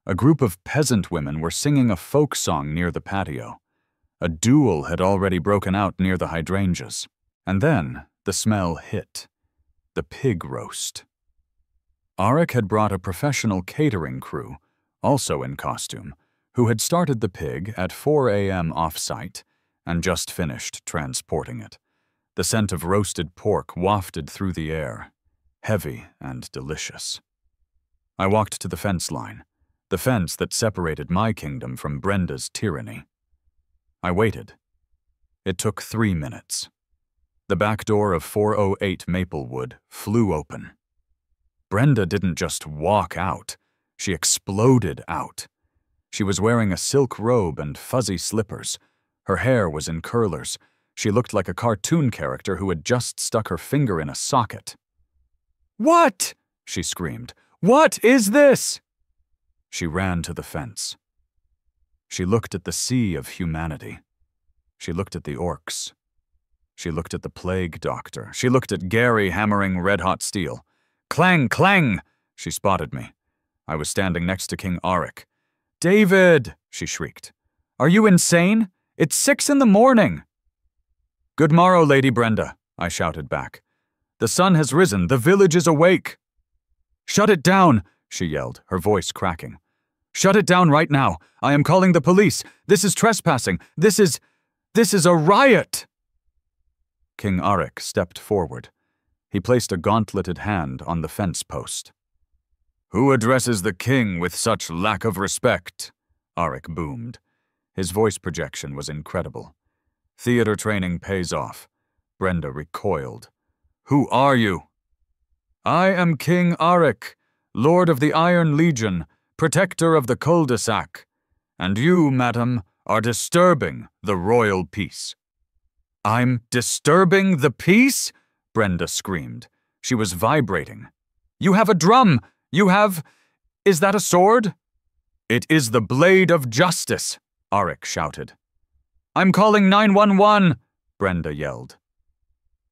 A group of peasant women were singing a folk song near the patio. A duel had already broken out near the hydrangeas. And then the smell hit. The pig roast. Arik had brought a professional catering crew, also in costume, who had started the pig at 4 a.m. off-site and just finished transporting it. The scent of roasted pork wafted through the air, heavy and delicious. I walked to the fence line, the fence that separated my kingdom from Brenda's tyranny. I waited. It took 3 minutes. The back door of 408 Maplewood flew open. Brenda didn't just walk out, she exploded out. She was wearing a silk robe and fuzzy slippers. Her hair was in curlers. She looked like a cartoon character who had just stuck her finger in a socket. "What?" she screamed. "What is this?" She ran to the fence. She looked at the sea of humanity. She looked at the orcs. She looked at the plague doctor. She looked at Gary hammering red-hot steel. Clang, clang! She spotted me. I was standing next to King Arik. "David!" she shrieked. "Are you insane? It's 6 in the morning!" "Good morrow, Lady Brenda," I shouted back. "The sun has risen. The village is awake." "Shut it down!" she yelled, her voice cracking. "Shut it down right now. I am calling the police. This is trespassing. This is a riot!" King Arik stepped forward. He placed a gauntleted hand on the fence post. "Who addresses the king with such lack of respect?" Arik boomed. His voice projection was incredible. Theater training pays off. Brenda recoiled. "Who are you?" "I am King Arik, Lord of the Iron Legion, protector of the cul-de-sac. And you, madam, are disturbing the royal peace." "I'm disturbing the peace?" Brenda screamed. She was vibrating. "You have a drum! You have... Is that a sword?" "It is the blade of justice," Arik shouted. "I'm calling 911!" Brenda yelled.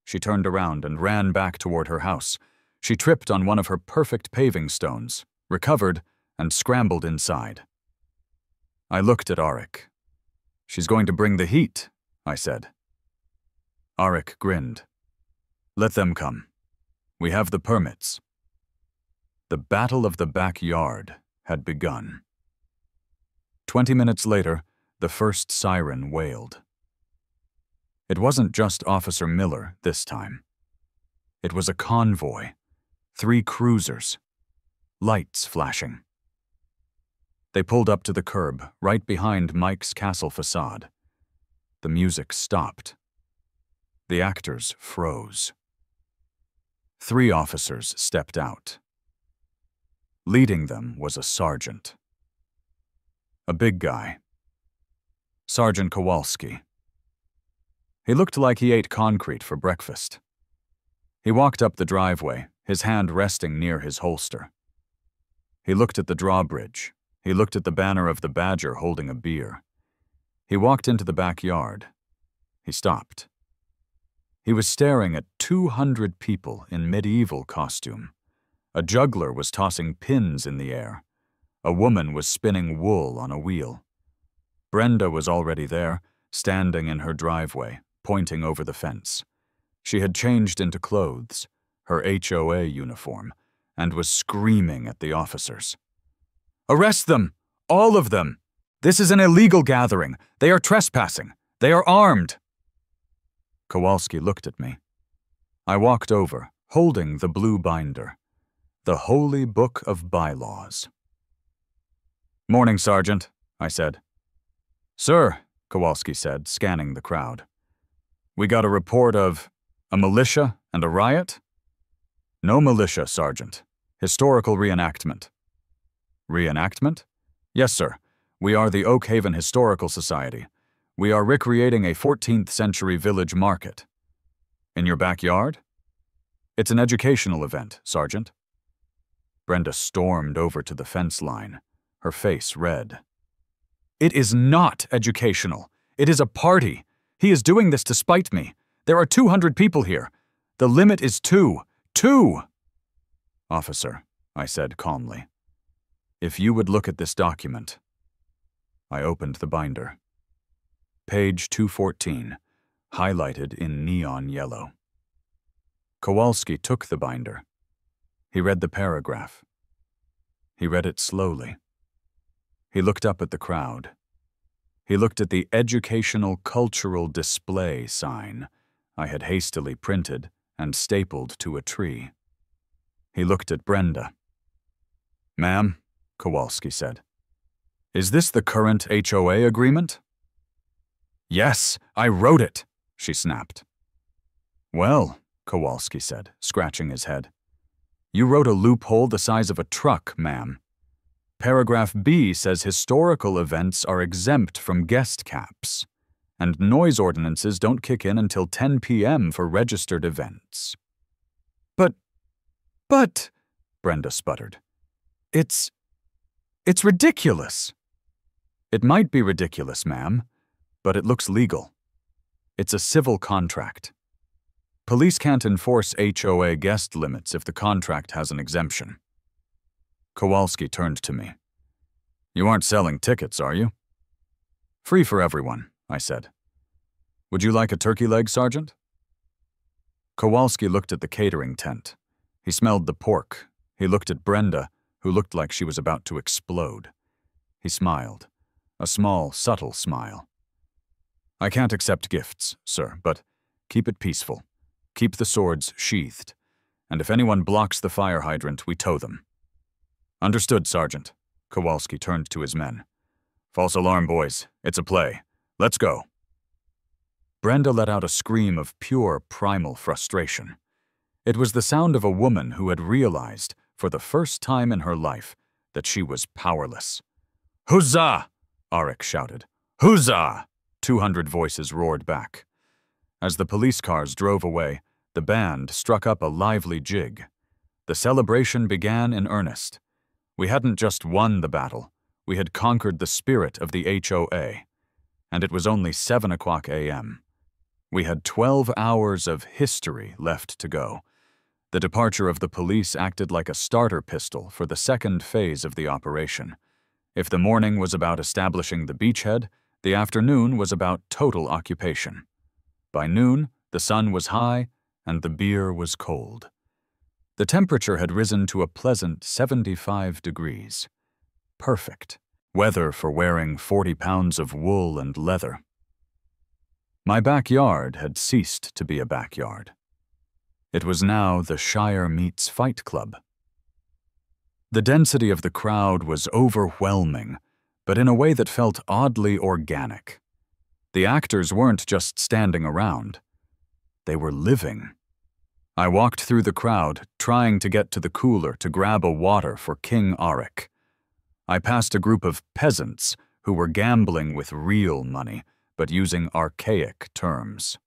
She turned around and ran back toward her house. She tripped on one of her perfect paving stones, recovered, and scrambled inside. I looked at Arik. "She's going to bring the heat," I said. Arik grinned. "Let them come. We have the permits." The Battle of the Backyard had begun. 20 minutes later, the first siren wailed. It wasn't just Officer Miller this time. It was a convoy, 3 cruisers, lights flashing. They pulled up to the curb, right behind Mike's castle facade. The music stopped. The actors froze. 3 officers stepped out. Leading them was a sergeant. A big guy. Sergeant Kowalski. He looked like he ate concrete for breakfast. He walked up the driveway, his hand resting near his holster. He looked at the drawbridge. He looked at the banner of the badger holding a beer. He walked into the backyard. He stopped. He was staring at 200 people in medieval costume. A juggler was tossing pins in the air. A woman was spinning wool on a wheel. Brenda was already there, standing in her driveway, pointing over the fence. She had changed into clothes, her HOA uniform, and was screaming at the officers. "Arrest them! All of them! This is an illegal gathering! They are trespassing! They are armed!" Kowalski looked at me. I walked over, holding the blue binder. The Holy Book of Bylaws. "Morning, Sergeant," I said. "Sir," Kowalski said, scanning the crowd. "We got a report of a militia and a riot?" "No militia, Sergeant. Historical reenactment." Reenactment? Yes, sir. We are the Oak Haven Historical Society. We are recreating a 14th century village market. In your backyard? It's an educational event, Sergeant. Brenda stormed over to the fence line, her face red. It is not educational. It is a party. He is doing this to spite me. There are 200 people here. The limit is 2. 2! Officer, I said calmly, if you would look at this document. I opened the binder. Page 214, highlighted in neon yellow. Kowalski took the binder. He read the paragraph. He read it slowly. He looked up at the crowd. He looked at the Educational Cultural Display sign I had hastily printed and stapled to a tree. He looked at Brenda. Ma'am, Kowalski said, is this the current HOA agreement? Yes, I wrote it, she snapped. Well, Kowalski said, scratching his head, you wrote a loophole the size of a truck, ma'am. Paragraph B says historical events are exempt from guest caps, and noise ordinances don't kick in until 10 p.m. for registered events. But, Brenda sputtered, it's ridiculous. It might be ridiculous, ma'am, but it looks legal. It's a civil contract. Police can't enforce HOA guest limits if the contract has an exemption. Kowalski turned to me. You aren't selling tickets, are you? Free for everyone, I said. Would you like a turkey leg, Sergeant? Kowalski looked at the catering tent. He smelled the pork. He looked at Brenda, who looked like she was about to explode. He smiled, a small, subtle smile. I can't accept gifts, sir, but keep it peaceful. Keep the swords sheathed, and if anyone blocks the fire hydrant, we tow them. Understood, Sergeant. Kowalski turned to his men. False alarm, boys. It's a play. Let's go. Brenda let out a scream of pure, primal frustration. It was the sound of a woman who had realized, for the first time in her life, that she was powerless. Huzzah! Arik shouted. Huzzah! 200 voices roared back. As the police cars drove away, the band struck up a lively jig. The celebration began in earnest. We hadn't just won the battle, we had conquered the spirit of the HOA. And it was only 7 o'clock a.m. We had 12 hours of history left to go. The departure of the police acted like a starter pistol for the second phase of the operation. If the morning was about establishing the beachhead, the afternoon was about total occupation. By noon, the sun was high and the beer was cold. The temperature had risen to a pleasant 75 degrees. Perfect. Weather for wearing 40 pounds of wool and leather. My backyard had ceased to be a backyard. It was now the Shire Meets Fight Club. The density of the crowd was overwhelming, but in a way that felt oddly organic. The actors weren't just standing around. They were living. I walked through the crowd, trying to get to the cooler to grab a water for King Arik. I passed a group of peasants who were gambling with real money, but using archaic terms.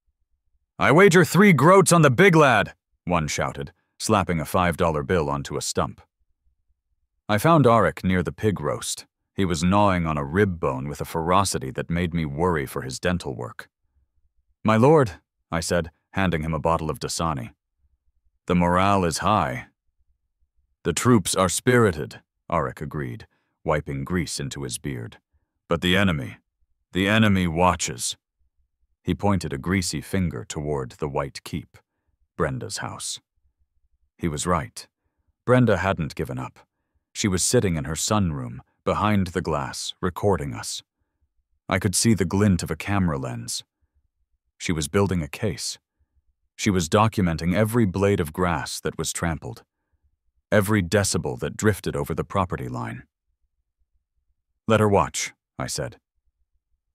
I wager 3 groats on the big lad, one shouted, slapping a $5 bill onto a stump. I found Arik near the pig roast. He was gnawing on a rib bone with a ferocity that made me worry for his dental work. My lord, I said, handing him a bottle of Dasani. The morale is high. The troops are spirited, Arik agreed, wiping grease into his beard. But the enemy watches. He pointed a greasy finger toward the White Keep, Brenda's house. He was right. Brenda hadn't given up. She was sitting in her sunroom, behind the glass, recording us. I could see the glint of a camera lens. She was building a case. She was documenting every blade of grass that was trampled, every decibel that drifted over the property line. Let her watch, I said.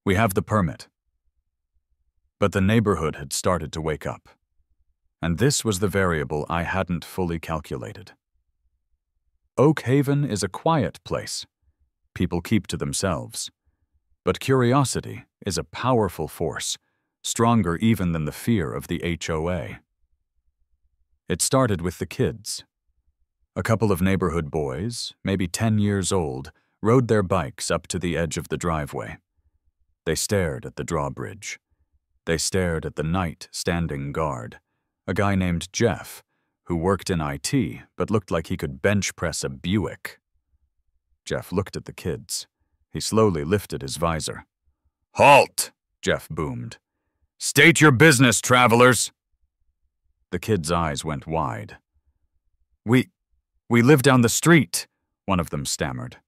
We have the permit. But the neighborhood had started to wake up, and this was the variable I hadn't fully calculated. Oak Haven is a quiet place. People keep to themselves. But curiosity is a powerful force, stronger even than the fear of the HOA. It started with the kids. A couple of neighborhood boys, maybe 10 years old, rode their bikes up to the edge of the driveway. They stared at the drawbridge. They stared at the night standing guard, a guy named Jeff, who worked in IT but looked like he could bench press a Buick. Jeff looked at the kids. He slowly lifted his visor. "Halt!" Jeff boomed. "State your business, travelers!" The kids' eyes went wide. We live down the street," one of them stammered.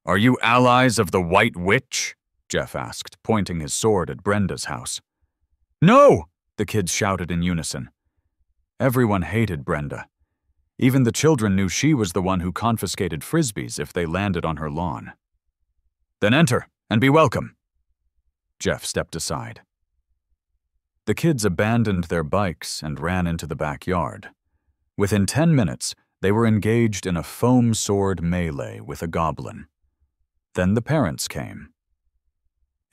"Are you allies of the White Witch?" Jeff asked, pointing his sword at Brenda's house. "No!" the kids shouted in unison. Everyone hated Brenda. Even the children knew she was the one who confiscated frisbees if they landed on her lawn. "Then enter, and be welcome." Jeff stepped aside. The kids abandoned their bikes and ran into the backyard. Within 10 minutes, they were engaged in a foam sword melee with a goblin. Then the parents came.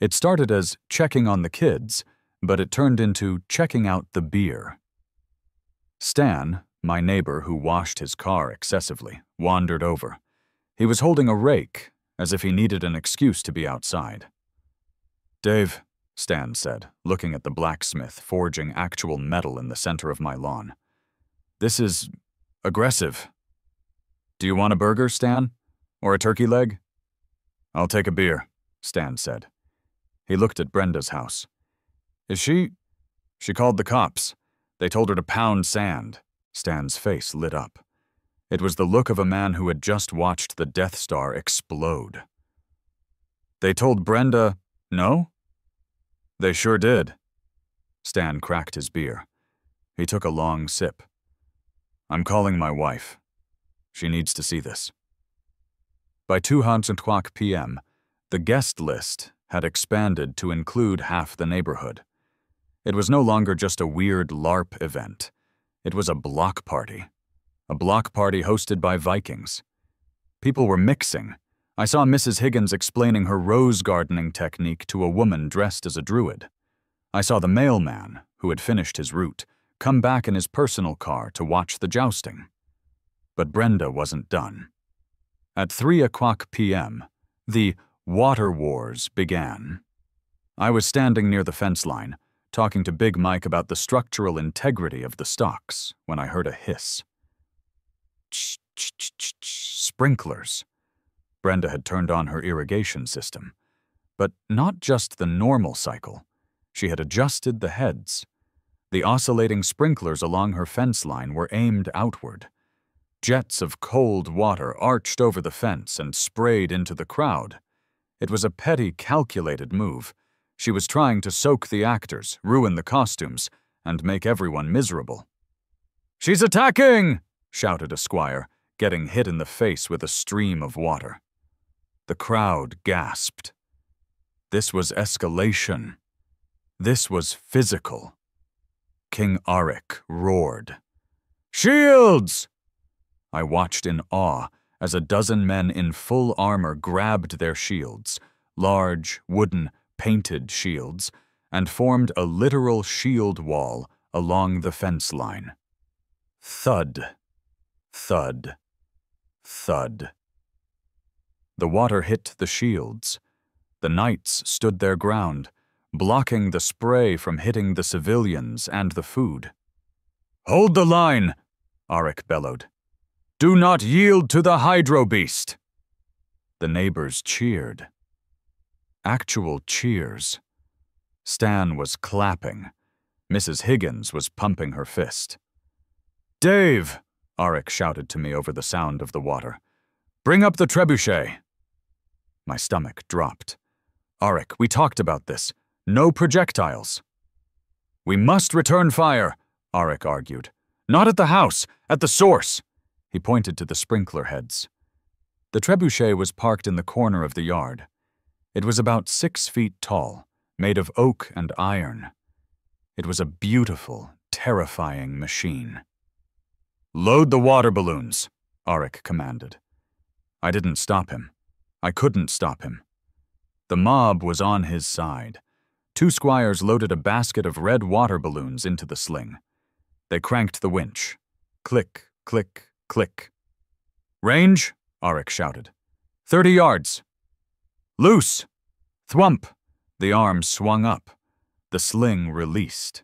It started as checking on the kids, but it turned into checking out the beer. Stan, my neighbor who washed his car excessively, wandered over. He was holding a rake, as if he needed an excuse to be outside. "Dave," Stan said, looking at the blacksmith forging actual metal in the center of my lawn. "This is aggressive. Do you want a burger, Stan? Or a turkey leg?" "I'll take a beer," Stan said. He looked at Brenda's house. "Is she called the cops. They told her to pound sand." Stan's face lit up. It was the look of a man who had just watched the Death Star explode. "They told Brenda no?" "They sure did." Stan cracked his beer. He took a long sip. "I'm calling my wife. She needs to see this." By 2:00 p.m., the guest list had expanded to include half the neighborhood. It was no longer just a weird LARP event. It was a block party. A block party hosted by Vikings. People were mixing. I saw Mrs. Higgins explaining her rose gardening technique to a woman dressed as a druid. I saw the mailman, who had finished his route, come back in his personal car to watch the jousting. But Brenda wasn't done. At 3:00 p.m., the water wars began. I was standing near the fence line, talking to Big Mike about the structural integrity of the stocks, when I heard a hiss. Sprinklers. Brenda had turned on her irrigation system. But not just the normal cycle. She had adjusted the heads. The oscillating sprinklers along her fence line were aimed outward. Jets of cold water arched over the fence and sprayed into the crowd. It was a petty, calculated move. She was trying to soak the actors, ruin the costumes, and make everyone miserable. "She's attacking!" shouted a squire, getting hit in the face with a stream of water. The crowd gasped. This was escalation. This was physical. King Arik roared. "Shields!" I watched in awe as a dozen men in full armor grabbed their shields, large, wooden, painted shields, and formed a literal shield wall along the fence line. Thud, thud, thud. The water hit the shields. The knights stood their ground, blocking the spray from hitting the civilians and the food. "Hold the line!" Arik bellowed. "Do not yield to the hydro beast!" The neighbors cheered. Actual cheers. Stan was clapping. Mrs. Higgins was pumping her fist. "Dave!" Arik shouted to me over the sound of the water. "Bring up the trebuchet!" My stomach dropped. "Arik, we talked about this. No projectiles." "We must return fire," Arik argued. "Not at the house, at the source." He pointed to the sprinkler heads. The trebuchet was parked in the corner of the yard. It was about 6 feet tall, made of oak and iron. It was a beautiful, terrifying machine. "Load the water balloons," Arik commanded. I didn't stop him. I couldn't stop him. The mob was on his side. 2 squires loaded a basket of red water balloons into the sling. They cranked the winch. Click, click, click. Range, Arik shouted. 30 yards. Loose! Thwump! The arm swung up. The sling released.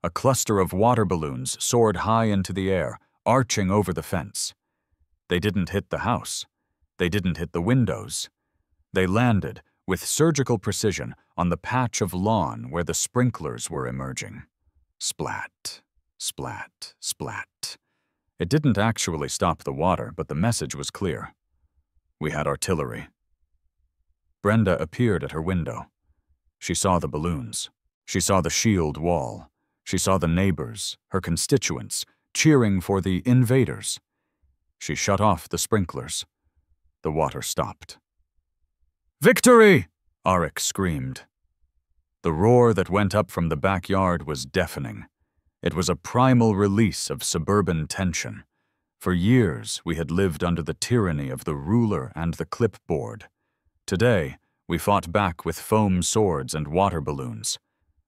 A cluster of water balloons soared high into the air, arching over the fence. They didn't hit the house. They didn't hit the windows. They landed, with surgical precision, on the patch of lawn where the sprinklers were emerging. Splat, splat, splat. It didn't actually stop the water, but the message was clear. We had artillery. Brenda appeared at her window. She saw the balloons. She saw the shield wall. She saw the neighbors, her constituents, cheering for the invaders. She shut off the sprinklers. The water stopped. "Victory!" Arik screamed. The roar that went up from the backyard was deafening. It was a primal release of suburban tension. For years, we had lived under the tyranny of the ruler and the clipboard. Today, we fought back with foam swords and water balloons.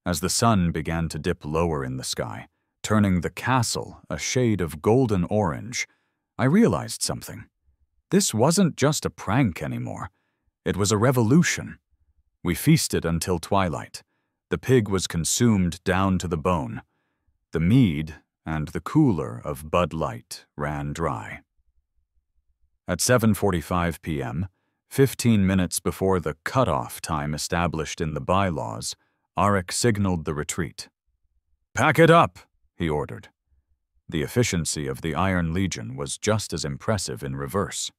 As the sun began to dip lower in the sky, turning the castle a shade of golden orange, I realized something. This wasn't just a prank anymore. It was a revolution. We feasted until twilight. The pig was consumed down to the bone. The mead and the cooler of Bud Light ran dry. At 7:45 p.m., 15 minutes before the cutoff time established in the bylaws, Arik signaled the retreat. "Pack it up," he ordered. The efficiency of the Iron Legion was just as impressive in reverse.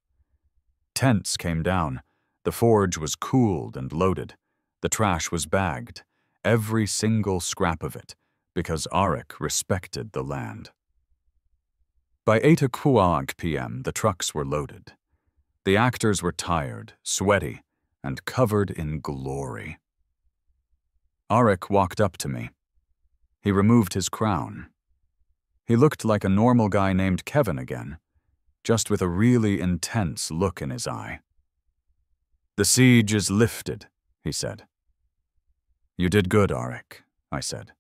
Tents came down. The forge was cooled and loaded. The trash was bagged, every single scrap of it, because Arik respected the land. By 8:00 p.m., the trucks were loaded. The actors were tired, sweaty, and covered in glory. Arik walked up to me. He removed his crown. He looked like a normal guy named Kevin again, just with a really intense look in his eye. "The siege is lifted," he said. "You did good, Arik," I said.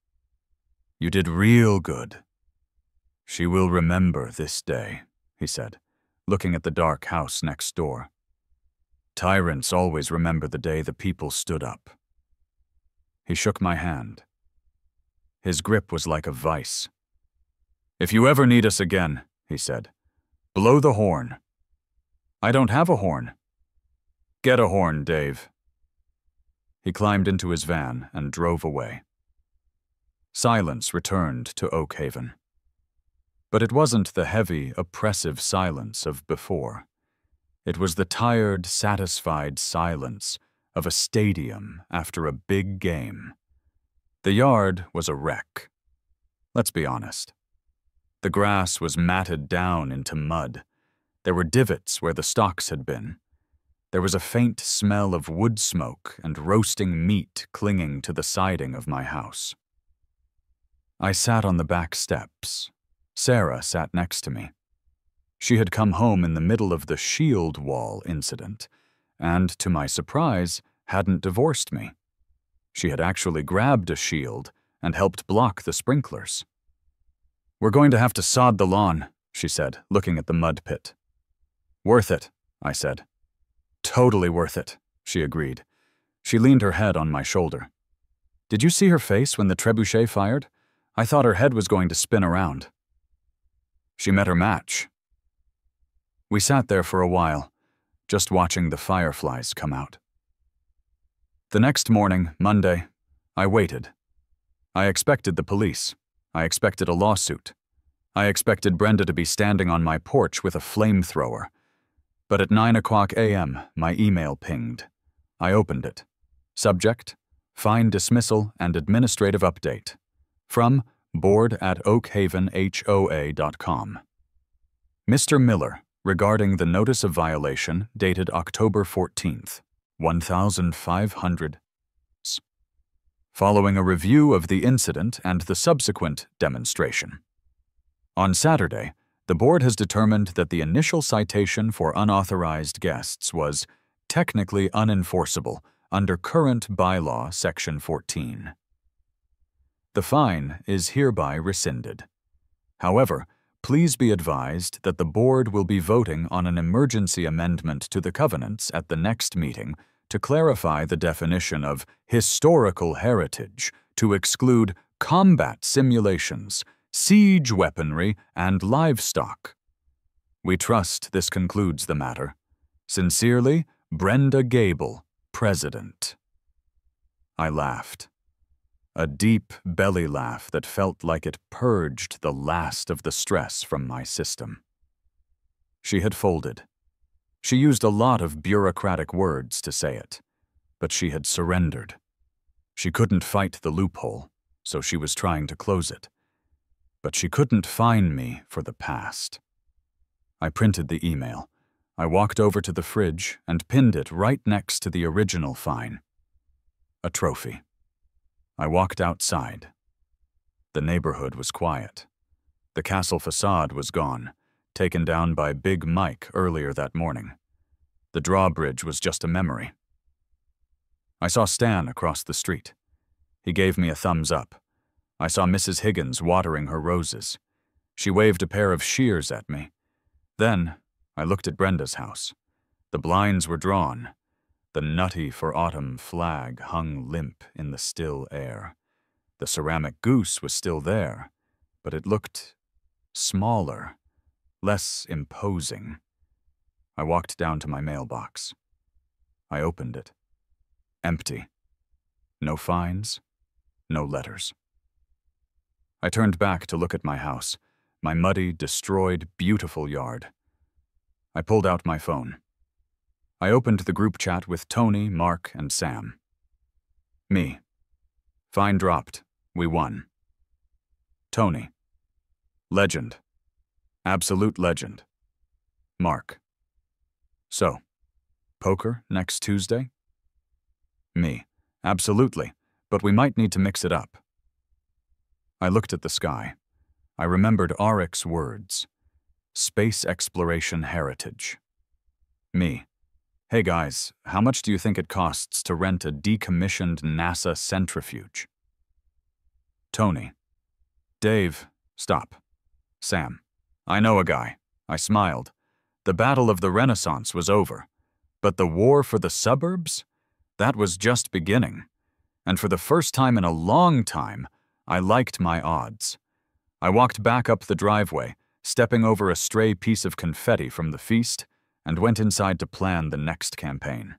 "You did real good." "She will remember this day," he said, looking at the dark house next door. "Tyrants always remember the day the people stood up." He shook my hand. His grip was like a vice. "If you ever need us again," he said, "blow the horn." "I don't have a horn." "Get a horn, Dave." He climbed into his van and drove away. Silence returned to Oak Haven. But it wasn't the heavy, oppressive silence of before. It was the tired, satisfied silence of a stadium after a big game. The yard was a wreck. Let's be honest. The grass was matted down into mud. There were divots where the stalks had been. There was a faint smell of wood smoke and roasting meat clinging to the siding of my house. I sat on the back steps. Sarah sat next to me. She had come home in the middle of the shield wall incident, and, to my surprise, hadn't divorced me. She had actually grabbed a shield and helped block the sprinklers. "We're going to have to sod the lawn," she said, looking at the mud pit. "Worth it," I said. "Totally worth it," she agreed. She leaned her head on my shoulder. "Did you see her face when the trebuchet fired? I thought her head was going to spin around." She met her match. We sat there for a while, just watching the fireflies come out. The next morning, Monday, I waited. I expected the police. I expected a lawsuit. I expected Brenda to be standing on my porch with a flamethrower. But at 9:00 a.m., my email pinged. I opened it. Subject: Fine dismissal and administrative update. From board@oakhavenhoa.com. Mr. Miller, regarding the notice of violation dated October 14th, 1500. Following a review of the incident and the subsequent demonstration. On Saturday, The board has determined that the initial citation for unauthorized guests was technically unenforceable under current bylaw Section 14. The fine is hereby rescinded. However, please be advised that the board will be voting on an emergency amendment to the covenants at the next meeting to clarify the definition of historical heritage to exclude combat simulations, siege weaponry, and livestock. We trust this concludes the matter. Sincerely, Brenda Gable, President. I laughed. A deep belly laugh that felt like it purged the last of the stress from my system. She had folded. She used a lot of bureaucratic words to say it, but she had surrendered. She couldn't fight the loophole, so she was trying to close it. But she couldn't fine me for the past. I printed the email. I walked over to the fridge and pinned it right next to the original fine. A trophy. I walked outside. The neighborhood was quiet. The castle facade was gone, taken down by Big Mike earlier that morning. The drawbridge was just a memory. I saw Stan across the street. He gave me a thumbs up. I saw Mrs. Higgins watering her roses. She waved a pair of shears at me. Then I looked at Brenda's house. The blinds were drawn. The nutty for autumn flag hung limp in the still air. The ceramic goose was still there, but it looked smaller, less imposing. I walked down to my mailbox. I opened it. Empty. No fines, no letters. I turned back to look at my house, my muddy, destroyed, beautiful yard. I pulled out my phone. I opened the group chat with Tony, Mark, and Sam. Me. Fine dropped. We won. Tony. Legend. Absolute legend. Mark. So, poker next Tuesday? Me. Absolutely, but we might need to mix it up. I looked at the sky. I remembered Arik's words. Space exploration heritage. Me. Hey guys, how much do you think it costs to rent a decommissioned NASA centrifuge? Tony. Dave, stop. Sam. I know a guy. I smiled. The Battle of the Renaissance was over. But the war for the suburbs? That was just beginning. And for the first time in a long time, I liked my odds. I walked back up the driveway, stepping over a stray piece of confetti from the feast, and went inside to plan the next campaign.